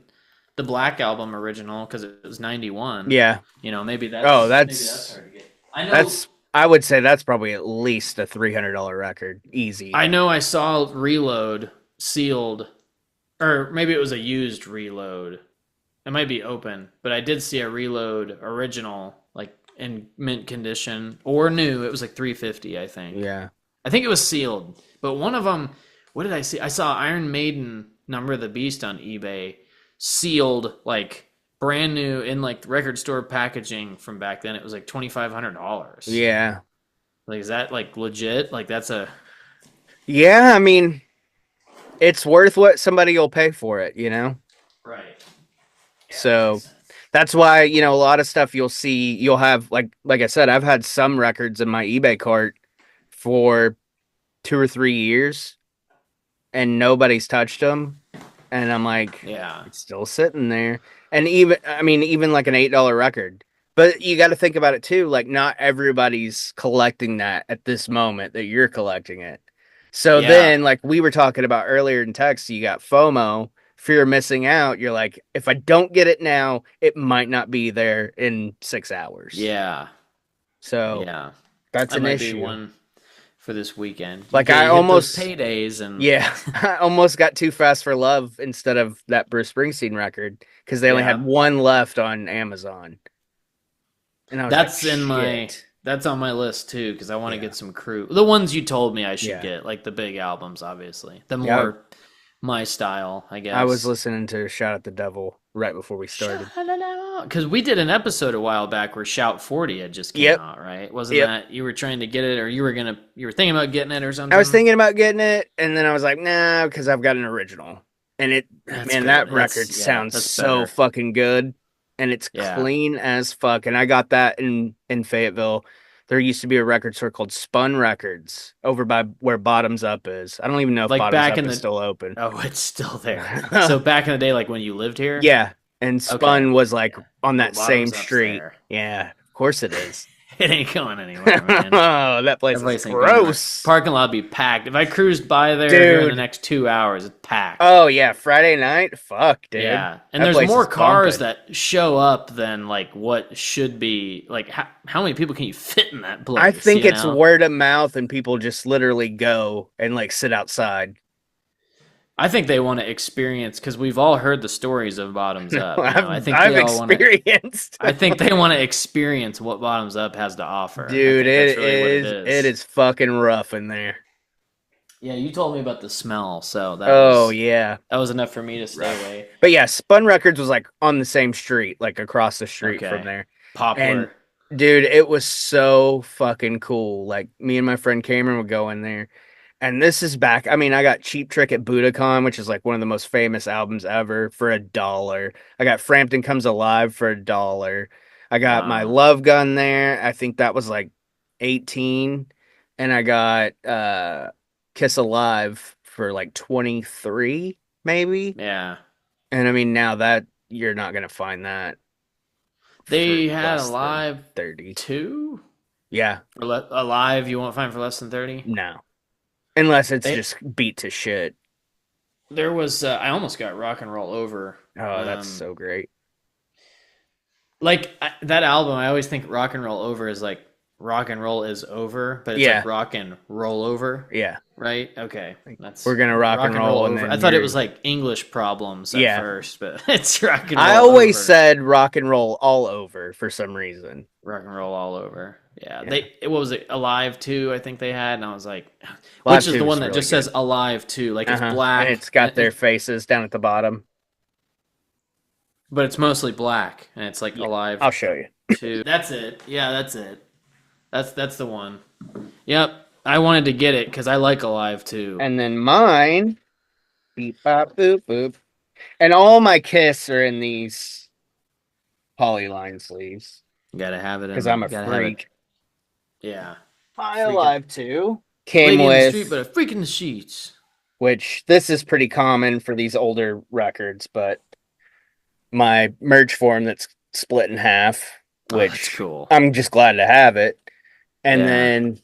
the Black Album original because it was 91. Yeah, maybe that's that's hard to get. I know I would say that's probably at least a $300 record, easy. I know I saw Reload sealed, or maybe it was a used Reload. It might be open, but I did see a Reload original like in mint condition or new. It was like $350, I think. Yeah, I think it was sealed. But one of them, what did I see? I saw Iron Maiden Number of the Beast on eBay sealed, like brand new in like record store packaging from back then. It was like $2,500. Yeah. Like, is that like legit? Like, that's a. Yeah, I mean, it's worth what somebody will pay for it, you know? Right. Yeah, So that's why, you know, a lot of stuff you'll have, like I said, I've had some records in my eBay cart for 2 or 3 years and nobody's touched them. And I'm like, yeah, it's still sitting there. And even like an $8 record. But you got to think about it too. Like, not everybody's collecting that at this moment that you're collecting it. So then, like we were talking about earlier in text, you got FOMO, fear of missing out. You're like, if I don't get it now, it might not be there in 6 hours. Yeah. So that's an issue. Be one for this weekend. Like, I almost paydays and I almost got Too Fast for Love instead of that Bruce Springsteen record because they only had one left on Amazon. And I was that's on my list too because I want to get some crew. The ones you told me I should get, like the big albums, obviously. The more my style, I guess. I was listening to Shout at the Devil right before we started. Because we did an episode a while back where Shout 40 had just came out, right? Wasn't that you were trying to get it, or you were thinking about getting it or something? I was thinking about getting it, and then I was like, nah, because I've got an original. And that record sounds so fucking good. And it's clean as fuck. And I got that in Fayetteville. There used to be a record store called Spun Records over by where Bottoms Up is. I don't even know if Bottoms Up is still open. Oh, it's still there. So back in the day, like when you lived here? Yeah. And Spun was like on that same street. There. Yeah, of course it is. It ain't going anywhere, man. Oh, that place is gross. Parking lot be packed. If I cruised by there in the next 2 hours, it's packed. Oh, yeah. Friday night? Fuck, dude. Yeah. And there's more cars that show up than, like, what should be. Like, how many people can you fit in that place? I think it's word of mouth and people just literally go and, like, sit outside. I think they want to experience, because we've all heard the stories of Bottoms Up. I've experienced. I think they want to experience what Bottoms Up has to offer. Dude, it is fucking rough in there. Yeah, you told me about the smell, so that was enough for me to stay away. But yeah, Spun Records was like on the same street, like across the street from there. Poplar. And, dude, it was so fucking cool. Like, me and my friend Cameron would go in there. And this is back. I mean, I got Cheap Trick at Budokan, which is like one of the most famous albums ever, for $1. I got Frampton Comes Alive for $1. I got My Love Gun there. I think that was like 18. And I got Kiss Alive for like 23, maybe. Yeah. And I mean, now that you're not gonna find that. They had Alive 32. Yeah. Alive, you won't find for less than 30? No. Unless it's just beat to shit. There was, I almost got Rock and Roll Over. Oh, that's so great. Like, that album, I always think Rock and Roll Over is like, rock and roll is over, but it's like rock and roll over. Yeah. Right? Okay. We're going to rock and roll over. I thought it was like English problems at first, but it's rock and roll I always said rock and roll all over for some reason. Rock and roll all over. Yeah. What was it? Alive 2, I think they had. And I was like, Alive which is the one that just says Alive 2. Like, it's black. And it's got their faces down at the bottom. But it's mostly black. And it's like Alive. I'll show you. 2. That's it. Yeah, that's it. That's the one. Yep. I wanted to get it because I like Alive 2. And then mine, beep, bop, boop, boop. And all my Kiss are in these polyline sleeves. You gotta have it because I'm a freak. Yeah. My Alive 2 came with in the street, but a freak in the sheets. Which this is pretty common for these older records, but my merge form that's split in half, which that's cool. I'm just glad to have it. And then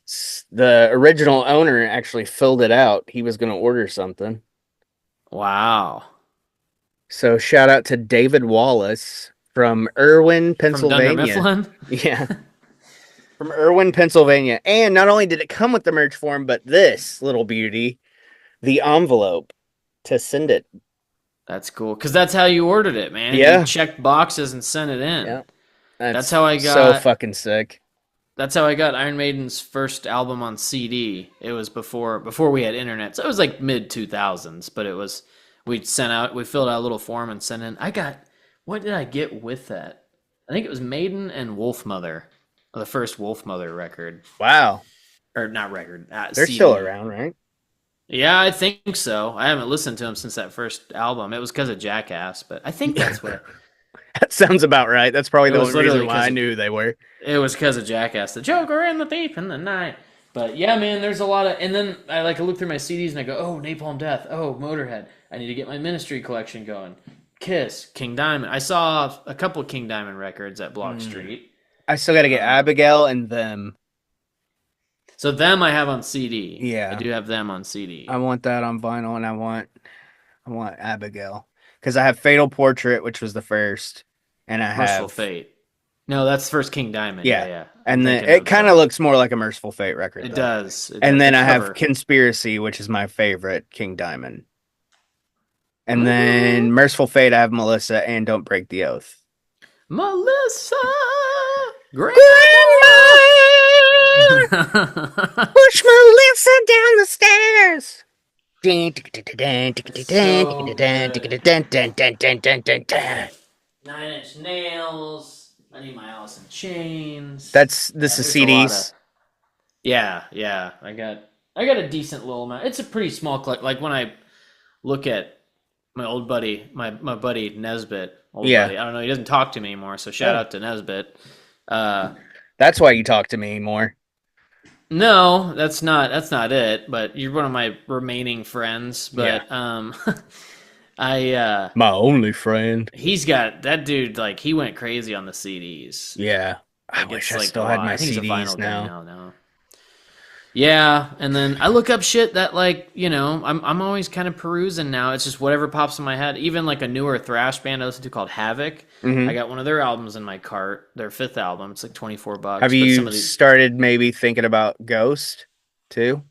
the original owner actually filled it out. He was going to order something. Wow. So shout out to David Wallace from Irwin, Pennsylvania. From Dunder Mifflin? Yeah. From Irwin, Pennsylvania. And not only did it come with the merch form, but this little beauty, the envelope to send it. That's cool. Because that's how you ordered it, man. Yeah. You checked boxes and sent it in. Yeah. That's how I got. So fucking sick. That's how I got Iron Maiden's first album on CD. It was before we had internet. So it was like mid 2000s, but it was we filled out a little form and sent in. What did I get with that? I think it was Maiden and Wolfmother, the first Wolfmother record. Wow. Or not record. They're CD. still around, right? Yeah, I think so. I haven't listened to them since that first album. It was because of Jackass, but I think that's what. That sounds about right. That's probably the only reason why I knew they were. It was because of Jackass. The Joker in the Thief in the Night. But yeah, man, there's a lot of. And then I look through my CDs and I go, oh, Napalm Death. Oh, Motorhead. I need to get my Ministry collection going. Kiss, King Diamond. I saw a couple of King Diamond records at Block Street. I still got to get Abigail and Them. So Them I have on CD. Yeah, I do have Them on CD. I want that on vinyl, and I want Abigail because I have Fatal Portrait, which was the first, and I Merciful Fate. No, that's first King Diamond. Yeah. And then it kind of looks more like a Merciful Fate record. It does. And then I have Conspiracy, which is my favorite King Diamond. And then Merciful Fate, I have Melissa and Don't Break the Oath. Melissa, Grandma. Push Melissa down the stairs. Nine Inch Nails. I need my Alice in Chains. This is CDs. Yeah. I got a decent little amount. It's a pretty small collection. Like when I look at my old buddy, my buddy Nesbitt. Buddy. I don't know. He doesn't talk to me anymore. So shout out to Nesbitt. That's why you talk to me more. No, that's not it. But you're one of my remaining friends. But my only friend. He's got that dude. Like he went crazy on the CDs. Yeah, I wish I still had my CDs now. Yeah, and then I look up shit that I'm always kind of perusing now. It's just whatever pops in my head. Even like a newer thrash band I listen to called Havoc. I got one of their albums in my cart. Their 5th album. It's like $24. Have you started maybe thinking about Ghost too?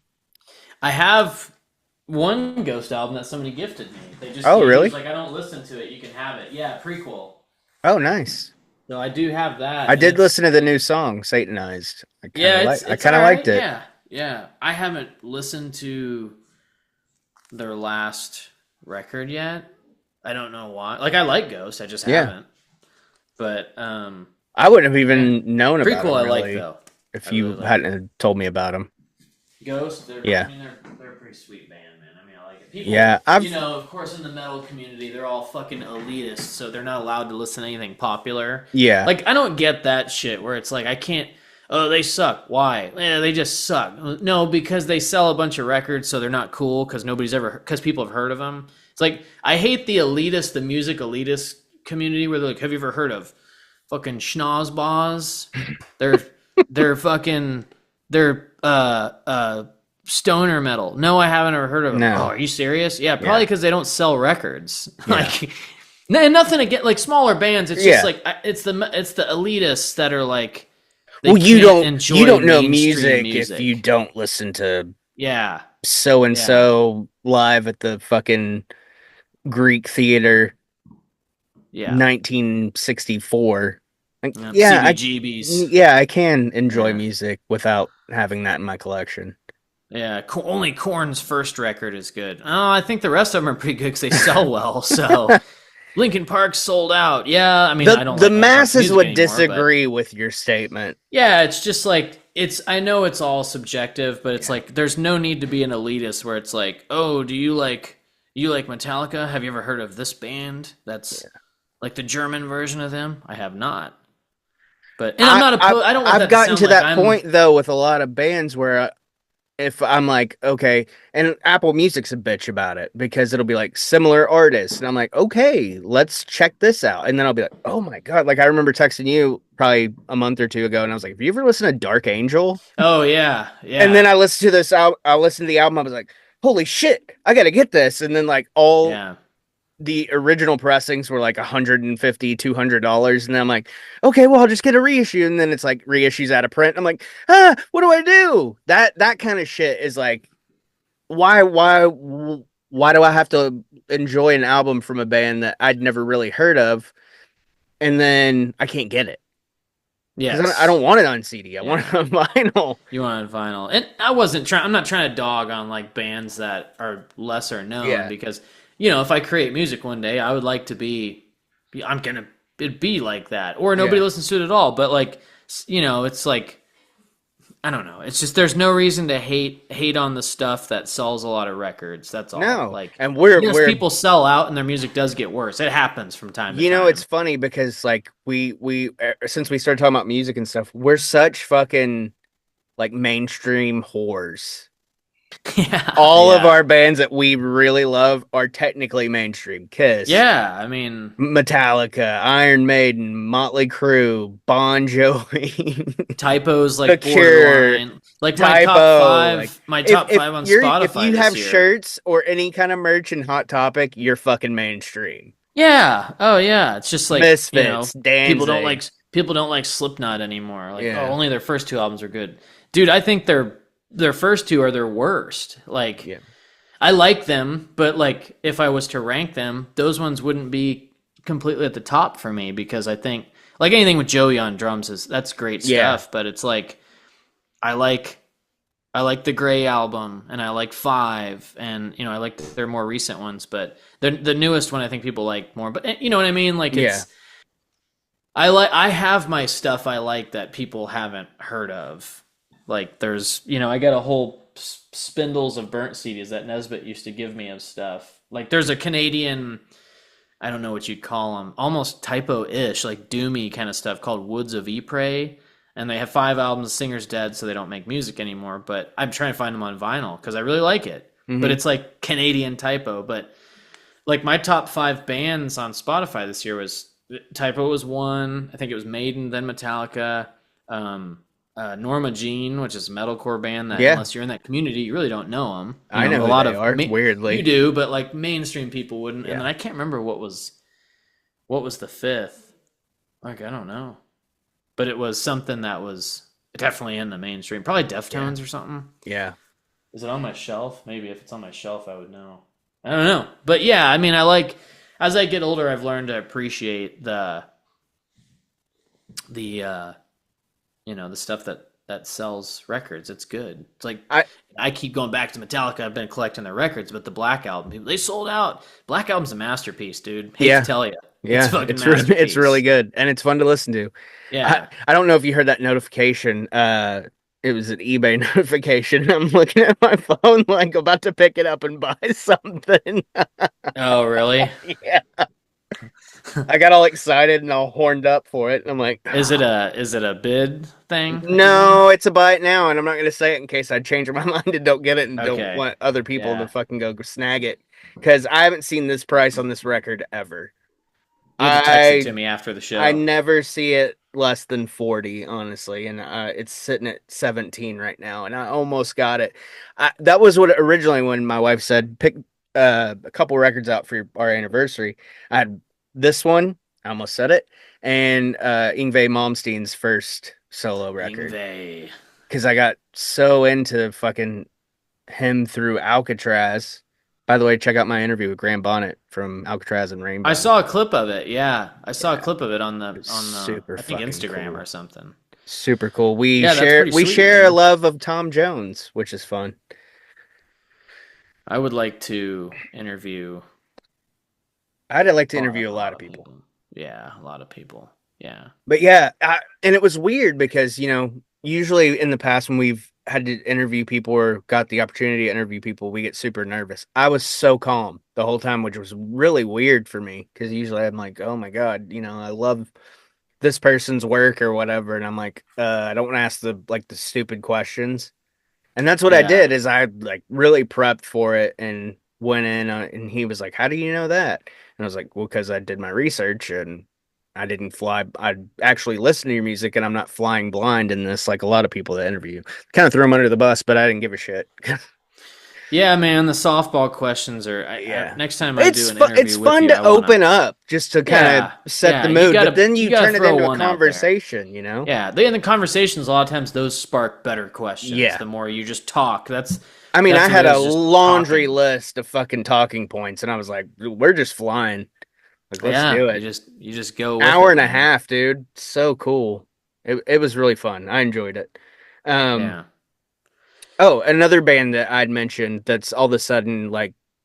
I have one Ghost album that somebody gifted me. They just really? Like I don't listen to it. You can have it. Yeah, prequel. Oh, nice. So I do have that. I did listen to the new song, Satanized. I kind of liked it. Yeah. I haven't listened to their last record yet. I don't know why. Like I like Ghost, I just haven't. But I wouldn't have even known about prequel. Him, really, I like though. If you hadn't told me about them. Ghost, they're a pretty sweet band, man. I mean, I like it. People, of course, in the metal community, they're all fucking elitist, so they're not allowed to listen to anything popular. Yeah. Like, I don't get that shit where it's like, I can't, oh, they suck. Why? They just suck. No, because they sell a bunch of records, so they're not cool, because people have heard of them. It's like, I hate the music elitist community where they're like, have you ever heard of fucking Schnozbaz? They're stoner metal. No, I haven't ever heard of them. No. Oh, are you serious? Yeah, probably because they don't sell records. Like, nothing against like smaller bands. It's just like it's the elitists that are like. You don't know music if you don't listen to so and so live at the fucking Greek theater. 1964. CBGBs. I can enjoy music without having that in my collection. Yeah, only Korn's first record is good. Oh, I think the rest of them are pretty good because they sell well. So, Linkin Park sold out. Yeah, I mean, I don't. The masses would disagree with your statement. Yeah, it's just like I know it's all subjective, but it's like there's no need to be an elitist where it's like, oh, do you like Metallica? Have you ever heard of this band? That's like the German version of them. I have not. But I'm not I don't. I've gotten to that point though with a lot of bands where. If I'm like, okay, and Apple Music's a bitch about it because it'll be like similar artists. And I'm like, okay, let's check this out. And then I'll be like, oh my God. Like I remember texting you probably a month or two ago and I was like, have you ever listened to Dark Angel? Oh yeah. Yeah. And then I listened to this out. I listened to the album. I was like, holy shit, I got to get this. And then like the original pressings were like $150, $200. And then I'm like, okay, well, I'll just get a reissue. And then it's like reissues out of print. I'm like, what do I do? That kind of shit is like, why do I have to enjoy an album from a band that I'd never really heard of? And then I can't get it. Yeah, I don't want it on CD. I want it on vinyl. You want it on vinyl. And I'm not trying to dog on like bands that are lesser known because if I create music one day, I would like to be, it'd be like that, or nobody listens to it at all. But like, it's like, I don't know. It's just there's no reason to hate on the stuff that sells a lot of records. That's all. No, like, and people sell out and their music does get worse. It happens from time to time. It's funny because like we since we started talking about music and stuff, we're such fucking like mainstream whores. Yeah, all of our bands that we really love are technically mainstream. Kiss, I mean, Metallica, Iron Maiden, Motley Crue, Bon Jovi, Typo's like The Cure, like Typo, my top five on Spotify. If you have shirts or any kind of merch in Hot Topic, you're fucking mainstream. Yeah. Oh yeah. It's just like Misfits, people don't like Slipknot anymore. Like, only their first 2 albums are good. Dude, I think their first 2 are their worst. Like, I like them, but like if I was to rank them, those ones wouldn't be completely at the top for me, because I think like anything with Joey on drums that's great stuff. But it's like I like the Gray album, and I like 5, and I like their more recent ones, but the newest one I think people like more. But you know what I mean? Like I have my stuff I like that people haven't heard of. Like there's, I got a whole spindles of burnt CDs that Nesbitt used to give me of stuff. Like there's a Canadian, I don't know what you'd call them, almost typo-ish, like doomy kind of stuff called Woods of Ypres. And they have 5 albums. The singer's dead, so they don't make music anymore. But I'm trying to find them on vinyl because I really like it. Mm-hmm. But it's like Canadian typo. But like my top 5 bands on Spotify this year was Typo was 1. I think it was Maiden, then Metallica. Norma Jean, which is a metalcore band that unless you're in that community, you really don't know them. I know a lot of weirdly. You do, but like mainstream people wouldn't. Yeah. And then I can't remember what was the 5th. Like I don't know, but it was something that was definitely in the mainstream. Probably Deftones or something. Yeah. Is it on my shelf? Maybe if it's on my shelf, I would know. I don't know, but yeah, I mean, I like as I get older, I've learned to appreciate the stuff that sells records. It's good. It's like I keep going back to Metallica. I've been collecting their records, but the Black Album, they sold out. Black Album's a masterpiece, dude. Hate to tell you. Yeah, it's really good, and it's fun to listen to. Yeah. I don't know if you heard that notification. It was an eBay notification. I'm looking at my phone like about to pick it up and buy something. Oh, really? Yeah. I got all excited and all horned up for it. I'm like, is it a bid thing? No, it's a buy it now, and I'm not going to say it in case I change my mind and don't get it and don't want other people to fucking go snag it, because I haven't seen this price on this record ever. You have to text it to me after the show. I never see it less than 40, honestly, and it's sitting at 17 right now, and I almost got it. That was what originally when my wife said pick a couple records out for our anniversary. I had this one, I almost said it, and Yngwie Malmsteen's first solo record. Yngwie. Because I got so into fucking him through Alcatraz. By the way, check out my interview with Graham Bonnet from Alcatraz and Rainbow. I saw a clip of it. Yeah, I saw a clip of it on the super I think Instagram or something. Super cool. We share a love of Tom Jones, which is fun. I would like to interview. I'd like to interview a lot of people. Yeah, a lot of people. Yeah. But yeah, and it was weird because, usually in the past when we've had to interview people or got the opportunity to interview people, we get super nervous. I was so calm the whole time, which was really weird for me because usually I'm like, oh my God, I love this person's work or whatever. And I'm like, I don't want to ask the stupid questions. And that's what I did is I really prepped for it and went in and he was like, how do you know that? And I was like, well, because I did my research and I didn't fly. I actually listen to your music and I'm not flying blind in this like a lot of people that interview. Kind of throw them under the bus, but I didn't give a shit. Yeah, man, the softball questions are. Next time I do an interview, it's fun to open up just to kind of set the mood, but then you turn it into a conversation. Yeah, in the conversations, a lot of times those spark better questions. Yeah, the more you just talk. I had a laundry list of fucking talking points, and I was like, we're just flying. Let's do it. You just go. Hour and a half, dude. So cool. It was really fun. I enjoyed it. Oh, another band that I'd mentioned that's all of a sudden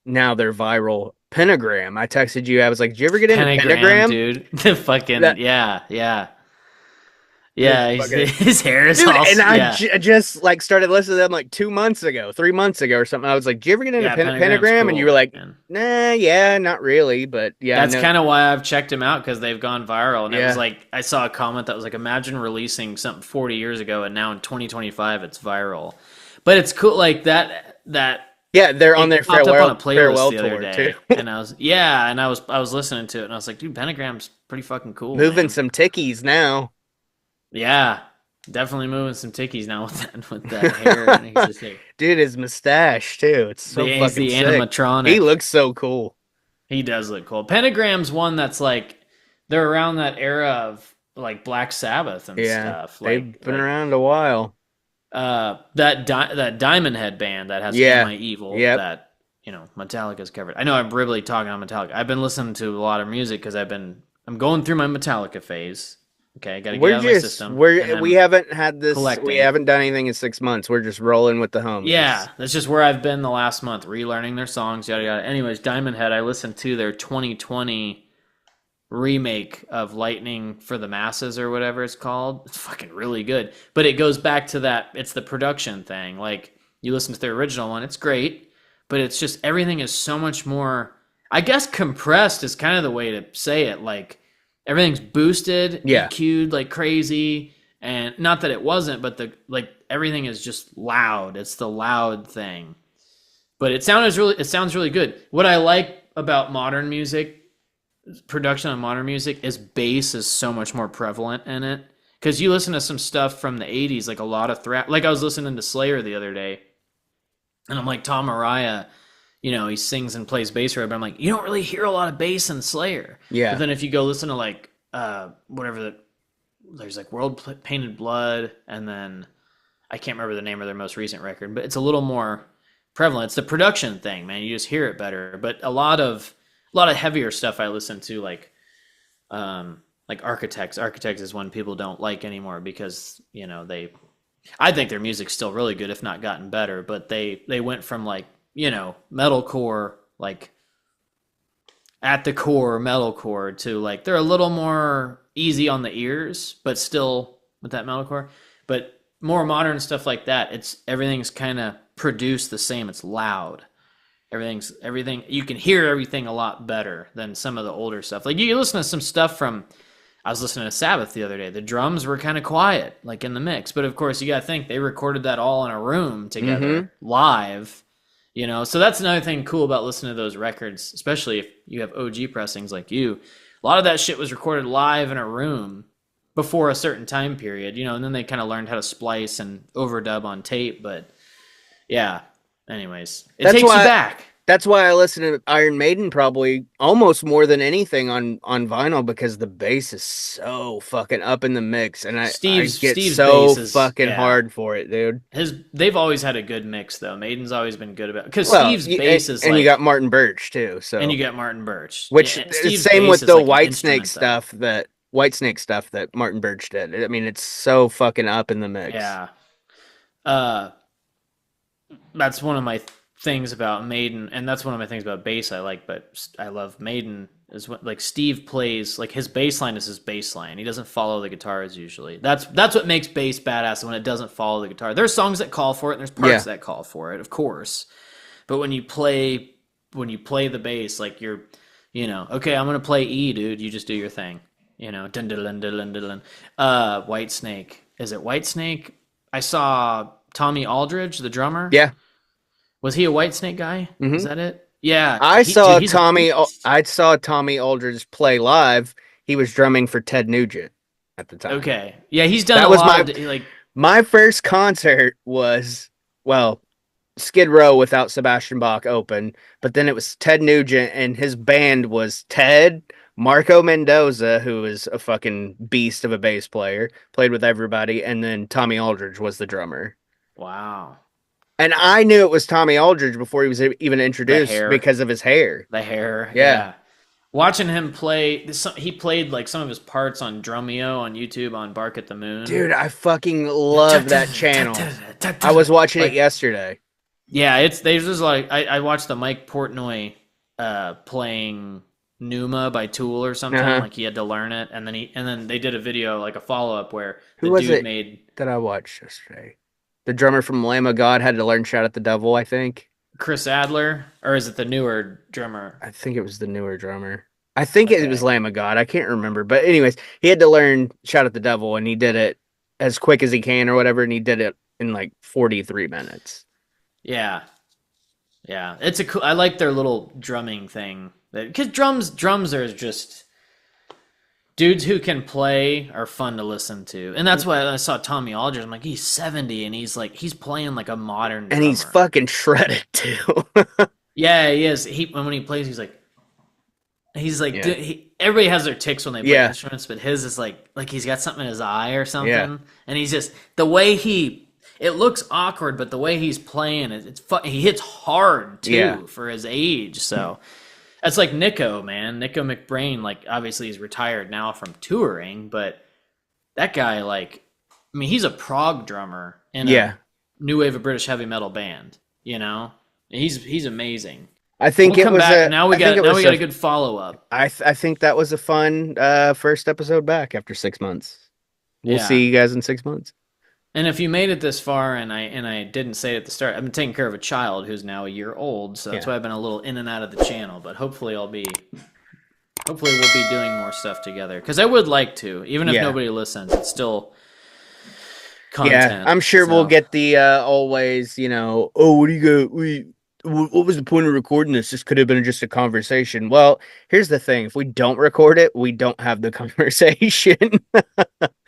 now they're viral Pentagram. I texted you. I was like, "Did you ever get into Pentagram, dude?" The fucking yeah. His hair is dude, all, and I just like started listening to them like 2 months ago, 3 months ago or something. I was like, "Did you ever get into Pentagram?" Cool, and you were like, man. "Nah, yeah, not really." But yeah, that's kind of why I've checked them out, because they've gone viral. And it was like, I saw a comment that was like, "Imagine releasing something 40 years ago, and now in 2025 it's viral." But it's cool, like that. Yeah, they're on their farewell on a playlist the tour other day, too. And I was listening to it, and I was like, dude, Pentagram's pretty fucking cool. Moving some tickies now. Yeah, definitely moving some tickies now with that hair. Dude, his mustache too. It's so fucking sick. The animatronic. He looks so cool. He does look cool. Pentagram's one that's like, they're around that era of like Black Sabbath and stuff. They've been around a while. That Diamond Head band that has "Am I Evil" that Metallica's covered. I know I'm really talking on Metallica. I've been listening to a lot of music because I'm going through my Metallica phase. Okay, I got to get out of my system. We haven't had this. Collecting. We haven't done anything in 6 months. We're just rolling with the homies. Yeah, that's just where I've been the last month, relearning their songs, yada yada. Anyways, Diamond Head, I listened to their 2020 remake of Lightning for the Masses or whatever it's called. It's fucking really good. But it goes back to that, it's the production thing. Like, you listen to the original one, it's great, but it's just everything is so much more, I guess compressed is kind of the way to say it. Like, everything's boosted, EQ'd like crazy, and not that it wasn't, but everything is just loud. It's the loud thing. But it sounds really good. What I like about modern music, production on modern music, is bass is so much more prevalent in it. Because you listen to some stuff from the 80s, like a lot of thrash. Like I was listening to Slayer the other day, and I'm like, Tom Araya, he sings and plays bass, but I'm like, you don't really hear a lot of bass in Slayer. Yeah. But then if you go listen to like there's like World Painted Blood, and then I can't remember the name of their most recent record, but it's a little more prevalent. It's the production thing, man. You just hear it better. But a lot of heavier stuff I listen to, like Architects. Architects is one people don't like anymore because I think their music's still really good, if not gotten better. But they went from like metalcore, like at the core metalcore, to like they're a little more easy on the ears, but still with that metalcore. But more modern stuff like that, everything's kind of produced the same. It's loud. Everything you can hear everything a lot better than some of the older stuff. Like you listen to some stuff from, I was listening to Sabbath the other day. The drums were kind of quiet, like in the mix. But of course, you got to think they recorded that all in a room together, live. So that's another thing cool about listening to those records, especially if you have OG pressings like you. A lot of that shit was recorded live in a room before a certain time period, and then they kind of learned how to splice and overdub on tape. But yeah. Anyways, it takes you back. That's why I listen to Iron Maiden probably almost more than anything on vinyl, because the bass is so fucking up in the mix, and I get so fucking hard for it, dude. They've always had a good mix though. Maiden's always been good about, because Steve's bass is, and you got Martin Birch too. So and you got Martin Birch, which same with the Whitesnake stuff that Martin Birch did. I mean, it's so fucking up in the mix. Yeah. That's one of my things about Maiden, and that's one of my things about bass I like, but I love Maiden is what, like, Steve plays, like, his bass line is his bass line. He doesn't follow the guitars usually. That's what makes bass badass, when it doesn't follow the guitar. There's songs that call for it, and there's parts that call for it, of course. But when you play the bass, like, you're, okay, I'm going to play E, dude, you just do your thing. Dun dun dun dun dun dun. Whitesnake. Is it Whitesnake? I saw Tommy Aldridge, the drummer. Yeah. Was he a Whitesnake guy? Mm-hmm. Is that it? Yeah. I saw Tommy Aldridge play live. He was drumming for Ted Nugent at the time. Okay. Yeah, he's done a lot. My first concert was, Skid Row without Sebastian Bach open, but then it was Ted Nugent, and his band was Ted, Marco Mendoza, who is a fucking beast of a bass player, played with everybody, and then Tommy Aldridge was the drummer. Wow. And I knew it was Tommy Aldridge before he was even introduced because of his hair. The hair. Yeah. Watching him play, he played like some of his parts on Drumeo on YouTube on Bark at the Moon. Dude, I fucking love that channel. I was watching it yesterday. Yeah, there's just like, I watched the Mike Portnoy playing Numa by Tool or something. Like he had to learn it, and then they did a video, like a follow up, where the dude made that I watched yesterday. The drummer from Lamb of God had to learn "Shout at the Devil." I think Chris Adler, or is it the newer drummer? I think it was the newer drummer. I think it was Lamb of God. I can't remember, but anyways, he had to learn "Shout at the Devil," and he did it as quick as he can or whatever, and he did it in like 43 minutes. Yeah. It's a cool. I like their little drumming thing, because drums are just dudes who can play are fun to listen to, and that's why I saw Tommy Aldridge. I'm like, he's 70, and he's playing like a modern drummer. And he's fucking shredded too. Yeah, he is. When he plays, he's like, everybody has their tics when they play instruments, but his is like he's got something in his eye or something, and he's just the way it looks awkward, but the way he's playing he hits hard too for his age. So that's like Nico, man. Nico McBrain, like obviously he's retired now from touring, but that guy, like, I mean, he's a prog drummer in a new wave of British heavy metal band. You know, he's amazing. I think now we got a good follow up. I think that was a fun first episode back after 6 months. We'll see you guys in 6 months. And if you made it this far, and I didn't say it at the start, I've been taking care of a child who's now a year old, so that's why I've been a little in and out of the channel. But hopefully we'll be doing more stuff together, because I would like to, even if nobody listens. It's still content. Yeah, I'm sure we'll get the always, what do you go? What was the point of recording this? This could have been just a conversation. Well, here's the thing. If we don't record it, we don't have the conversation.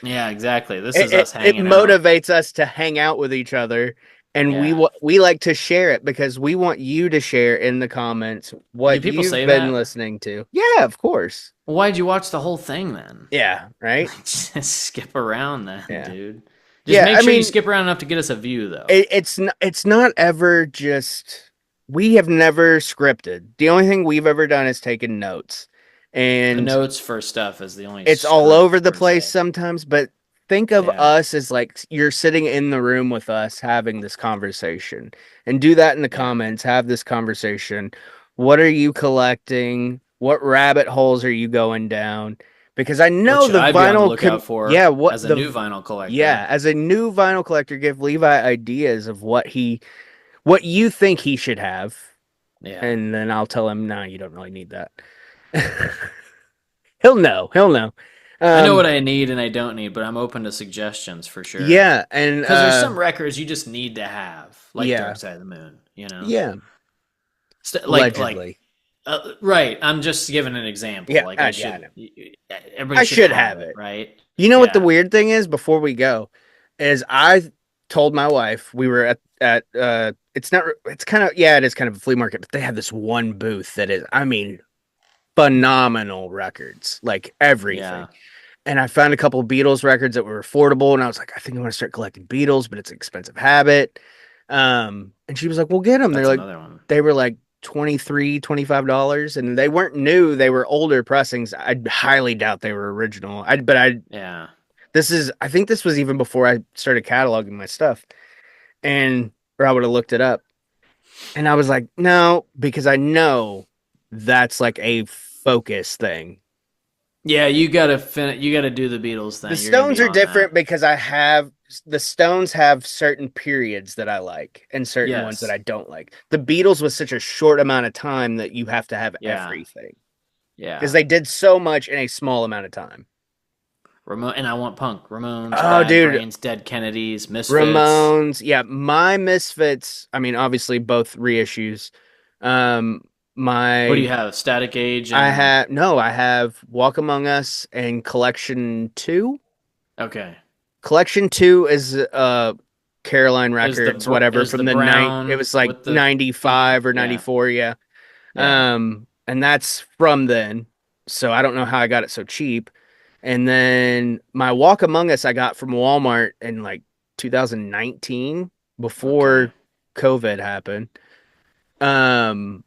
Yeah, exactly. This is us hanging out. It motivates us to hang out with each other. And we like to share it, because we want you to share in the comments what you've been listening to. Yeah, of course. Well, why'd you watch the whole thing then? Yeah, right? Just skip around then, dude. Just make sure you skip around enough to get us a view, though. It's not ever just... We have never scripted. The only thing we've ever done is taken notes. And the notes for stuff is the only... It's all over the place sometimes, but think of us as like you're sitting in the room with us having this conversation. And do that in the comments. Have this conversation. What are you collecting? What rabbit holes are you going down? Because I know the vinyl... as a new vinyl collector. Yeah, as a new vinyl collector, give Levi ideas of what you think he should have. Yeah. And then I'll tell him, no, you don't really need that. He'll know. I know what I need and I don't need, but I'm open to suggestions for sure. Yeah. And because there's some records you just need to have, like Dark Side of the Moon, Yeah. Allegedly. Right. I'm just giving an example. Yeah. Like I should have it. Right. You know what the weird thing is, before we go, is I told my wife, we were at it is kind of a flea market, but they have this one booth that is, I mean, phenomenal records, like everything. Yeah. And I found a couple of Beatles records that were affordable, and I was like, I think I want to start collecting Beatles, but it's an expensive habit. And she was like, well, get them. They were like $23, $25, and they weren't new. They were older pressings. I highly doubt they were original. I think this was even before I started cataloging my stuff, or I would have looked it up. And I was like, no, because I know that's like a focus thing. Yeah, you gotta do the Beatles thing. The Stones are different because the Stones have certain periods that I like and certain ones that I don't like. The Beatles was such a short amount of time that you have to have everything. Yeah, because they did so much in a small amount of time. And I want punk. Ramones, Bad Brains, Dead Kennedys, Misfits. Ramones, yeah. My Misfits, I mean, obviously both reissues. What do you have? Static Age? I have Walk Among Us and Collection 2. Okay. Collection 2 is Caroline Records, whatever, from the night. It was like 95 or 94, yeah. And that's from then. So I don't know how I got it so cheap. And then my Walk Among Us I got from Walmart in like 2019 before COVID happened. And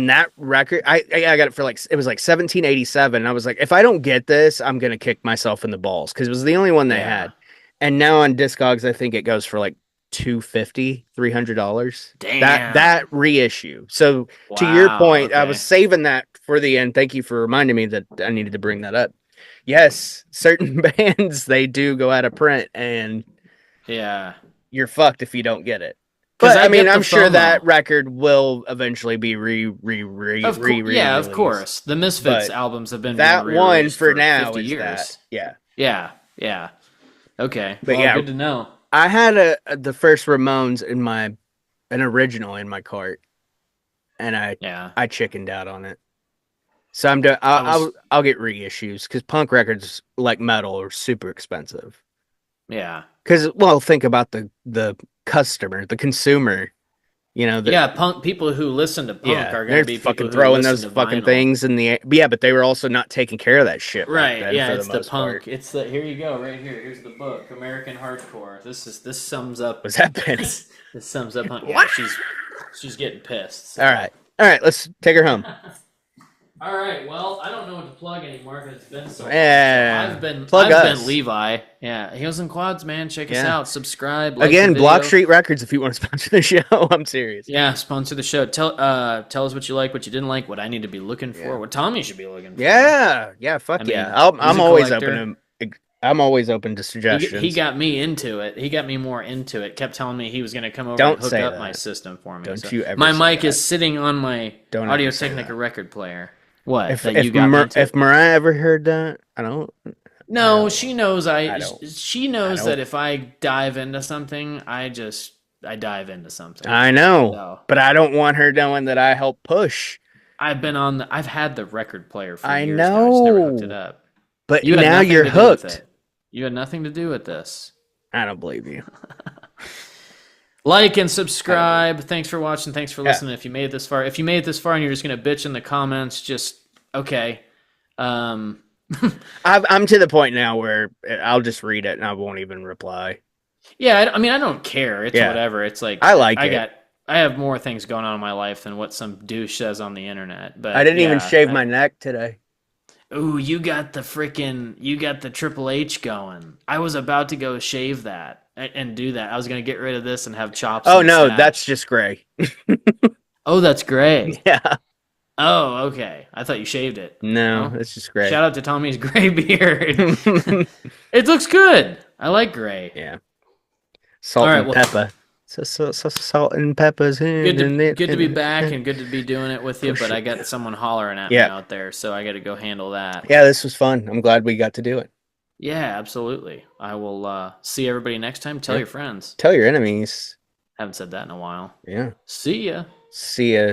that record, I got it for it was like $17.87. And I was like, if I don't get this, I'm going to kick myself in the balls, because it was the only one they had. And now on Discogs, I think it goes for like $250-$300. Damn. That reissue. So to your point, okay. I was saving that for the end. Thank you for reminding me that I needed to bring that up. Yes, certain bands, they do go out of print, and you're fucked if you don't get it. But I mean, I'm sure that record will eventually be re-released. Yeah, of course. The Misfits albums have been that being one for now 50 is years. That. Yeah. Okay. But good to know. I had the first Ramones an original in my cart, and I chickened out on it. So I'm doing. I'll get reissues because punk records like metal are super expensive. Yeah. Because think about the customer, the consumer. You know. Punk people who listen to punk are going to be fucking people throwing who those listen to fucking vinyl. Things in the. Yeah, but they were also not taking care of that shit. Right. Then, it's the punk. Part. It's the here you go right here. Here's the book, American Hardcore. This sums up. Was that Penny? This sums up. Yeah, she's getting pissed. So. All right. Let's take her home. All right. Well, I don't know what to plug anymore because it's been so long. Yeah. So I've been Levi. Yeah. Heels and Quads, man. Check us out. Subscribe. Like Again, Block Street Records if you want to sponsor the show. I'm serious. Yeah, sponsor the show. Tell us what you like, what you didn't like, what I need to be looking for, what Tommy should be looking for. Yeah. Fuck I'm always open to. I'm always open to suggestions. He got me into it. He got me more into it. Kept telling me he was going to come over and hook up my system for me. Don't you ever my mic is sitting on my Audio Technica record player. What? If Mariah ever heard that, I don't. No, she knows. She knows that if I dive into something, I dive into something. I know, but I don't want her knowing that I help push. I've had the record player for years. I know. I just never hooked it up. But now you're hooked. You had nothing to do with this. I don't believe you. Like and subscribe. Thanks for watching. Thanks for listening. If you made it this far, and you're just gonna bitch in the comments, just okay. I'm to the point now where I'll just read it and I won't even reply. Yeah, I mean, I don't care. It's whatever. It's like I have more things going on in my life than what some douche says on the internet. But I didn't even shave my neck today. Ooh, you got the Triple H going. I was about to go shave that and do that. I was going to get rid of this and have chops. Oh, no, that's just gray. Oh, that's gray. Yeah. Oh, okay. I thought you shaved it. No, it's just gray. Shout out to Tommy's gray beard. It looks good. I like gray. Yeah. Salt and pepper. So salt and pepper's good to be back and good to be doing it with you, but I got someone hollering at me out there, so I got to go handle that. Yeah, this was fun. I'm glad we got to do it. Yeah, absolutely. I will see everybody next time. Tell your friends. Tell your enemies. Haven't said that in a while. Yeah. See ya. See ya.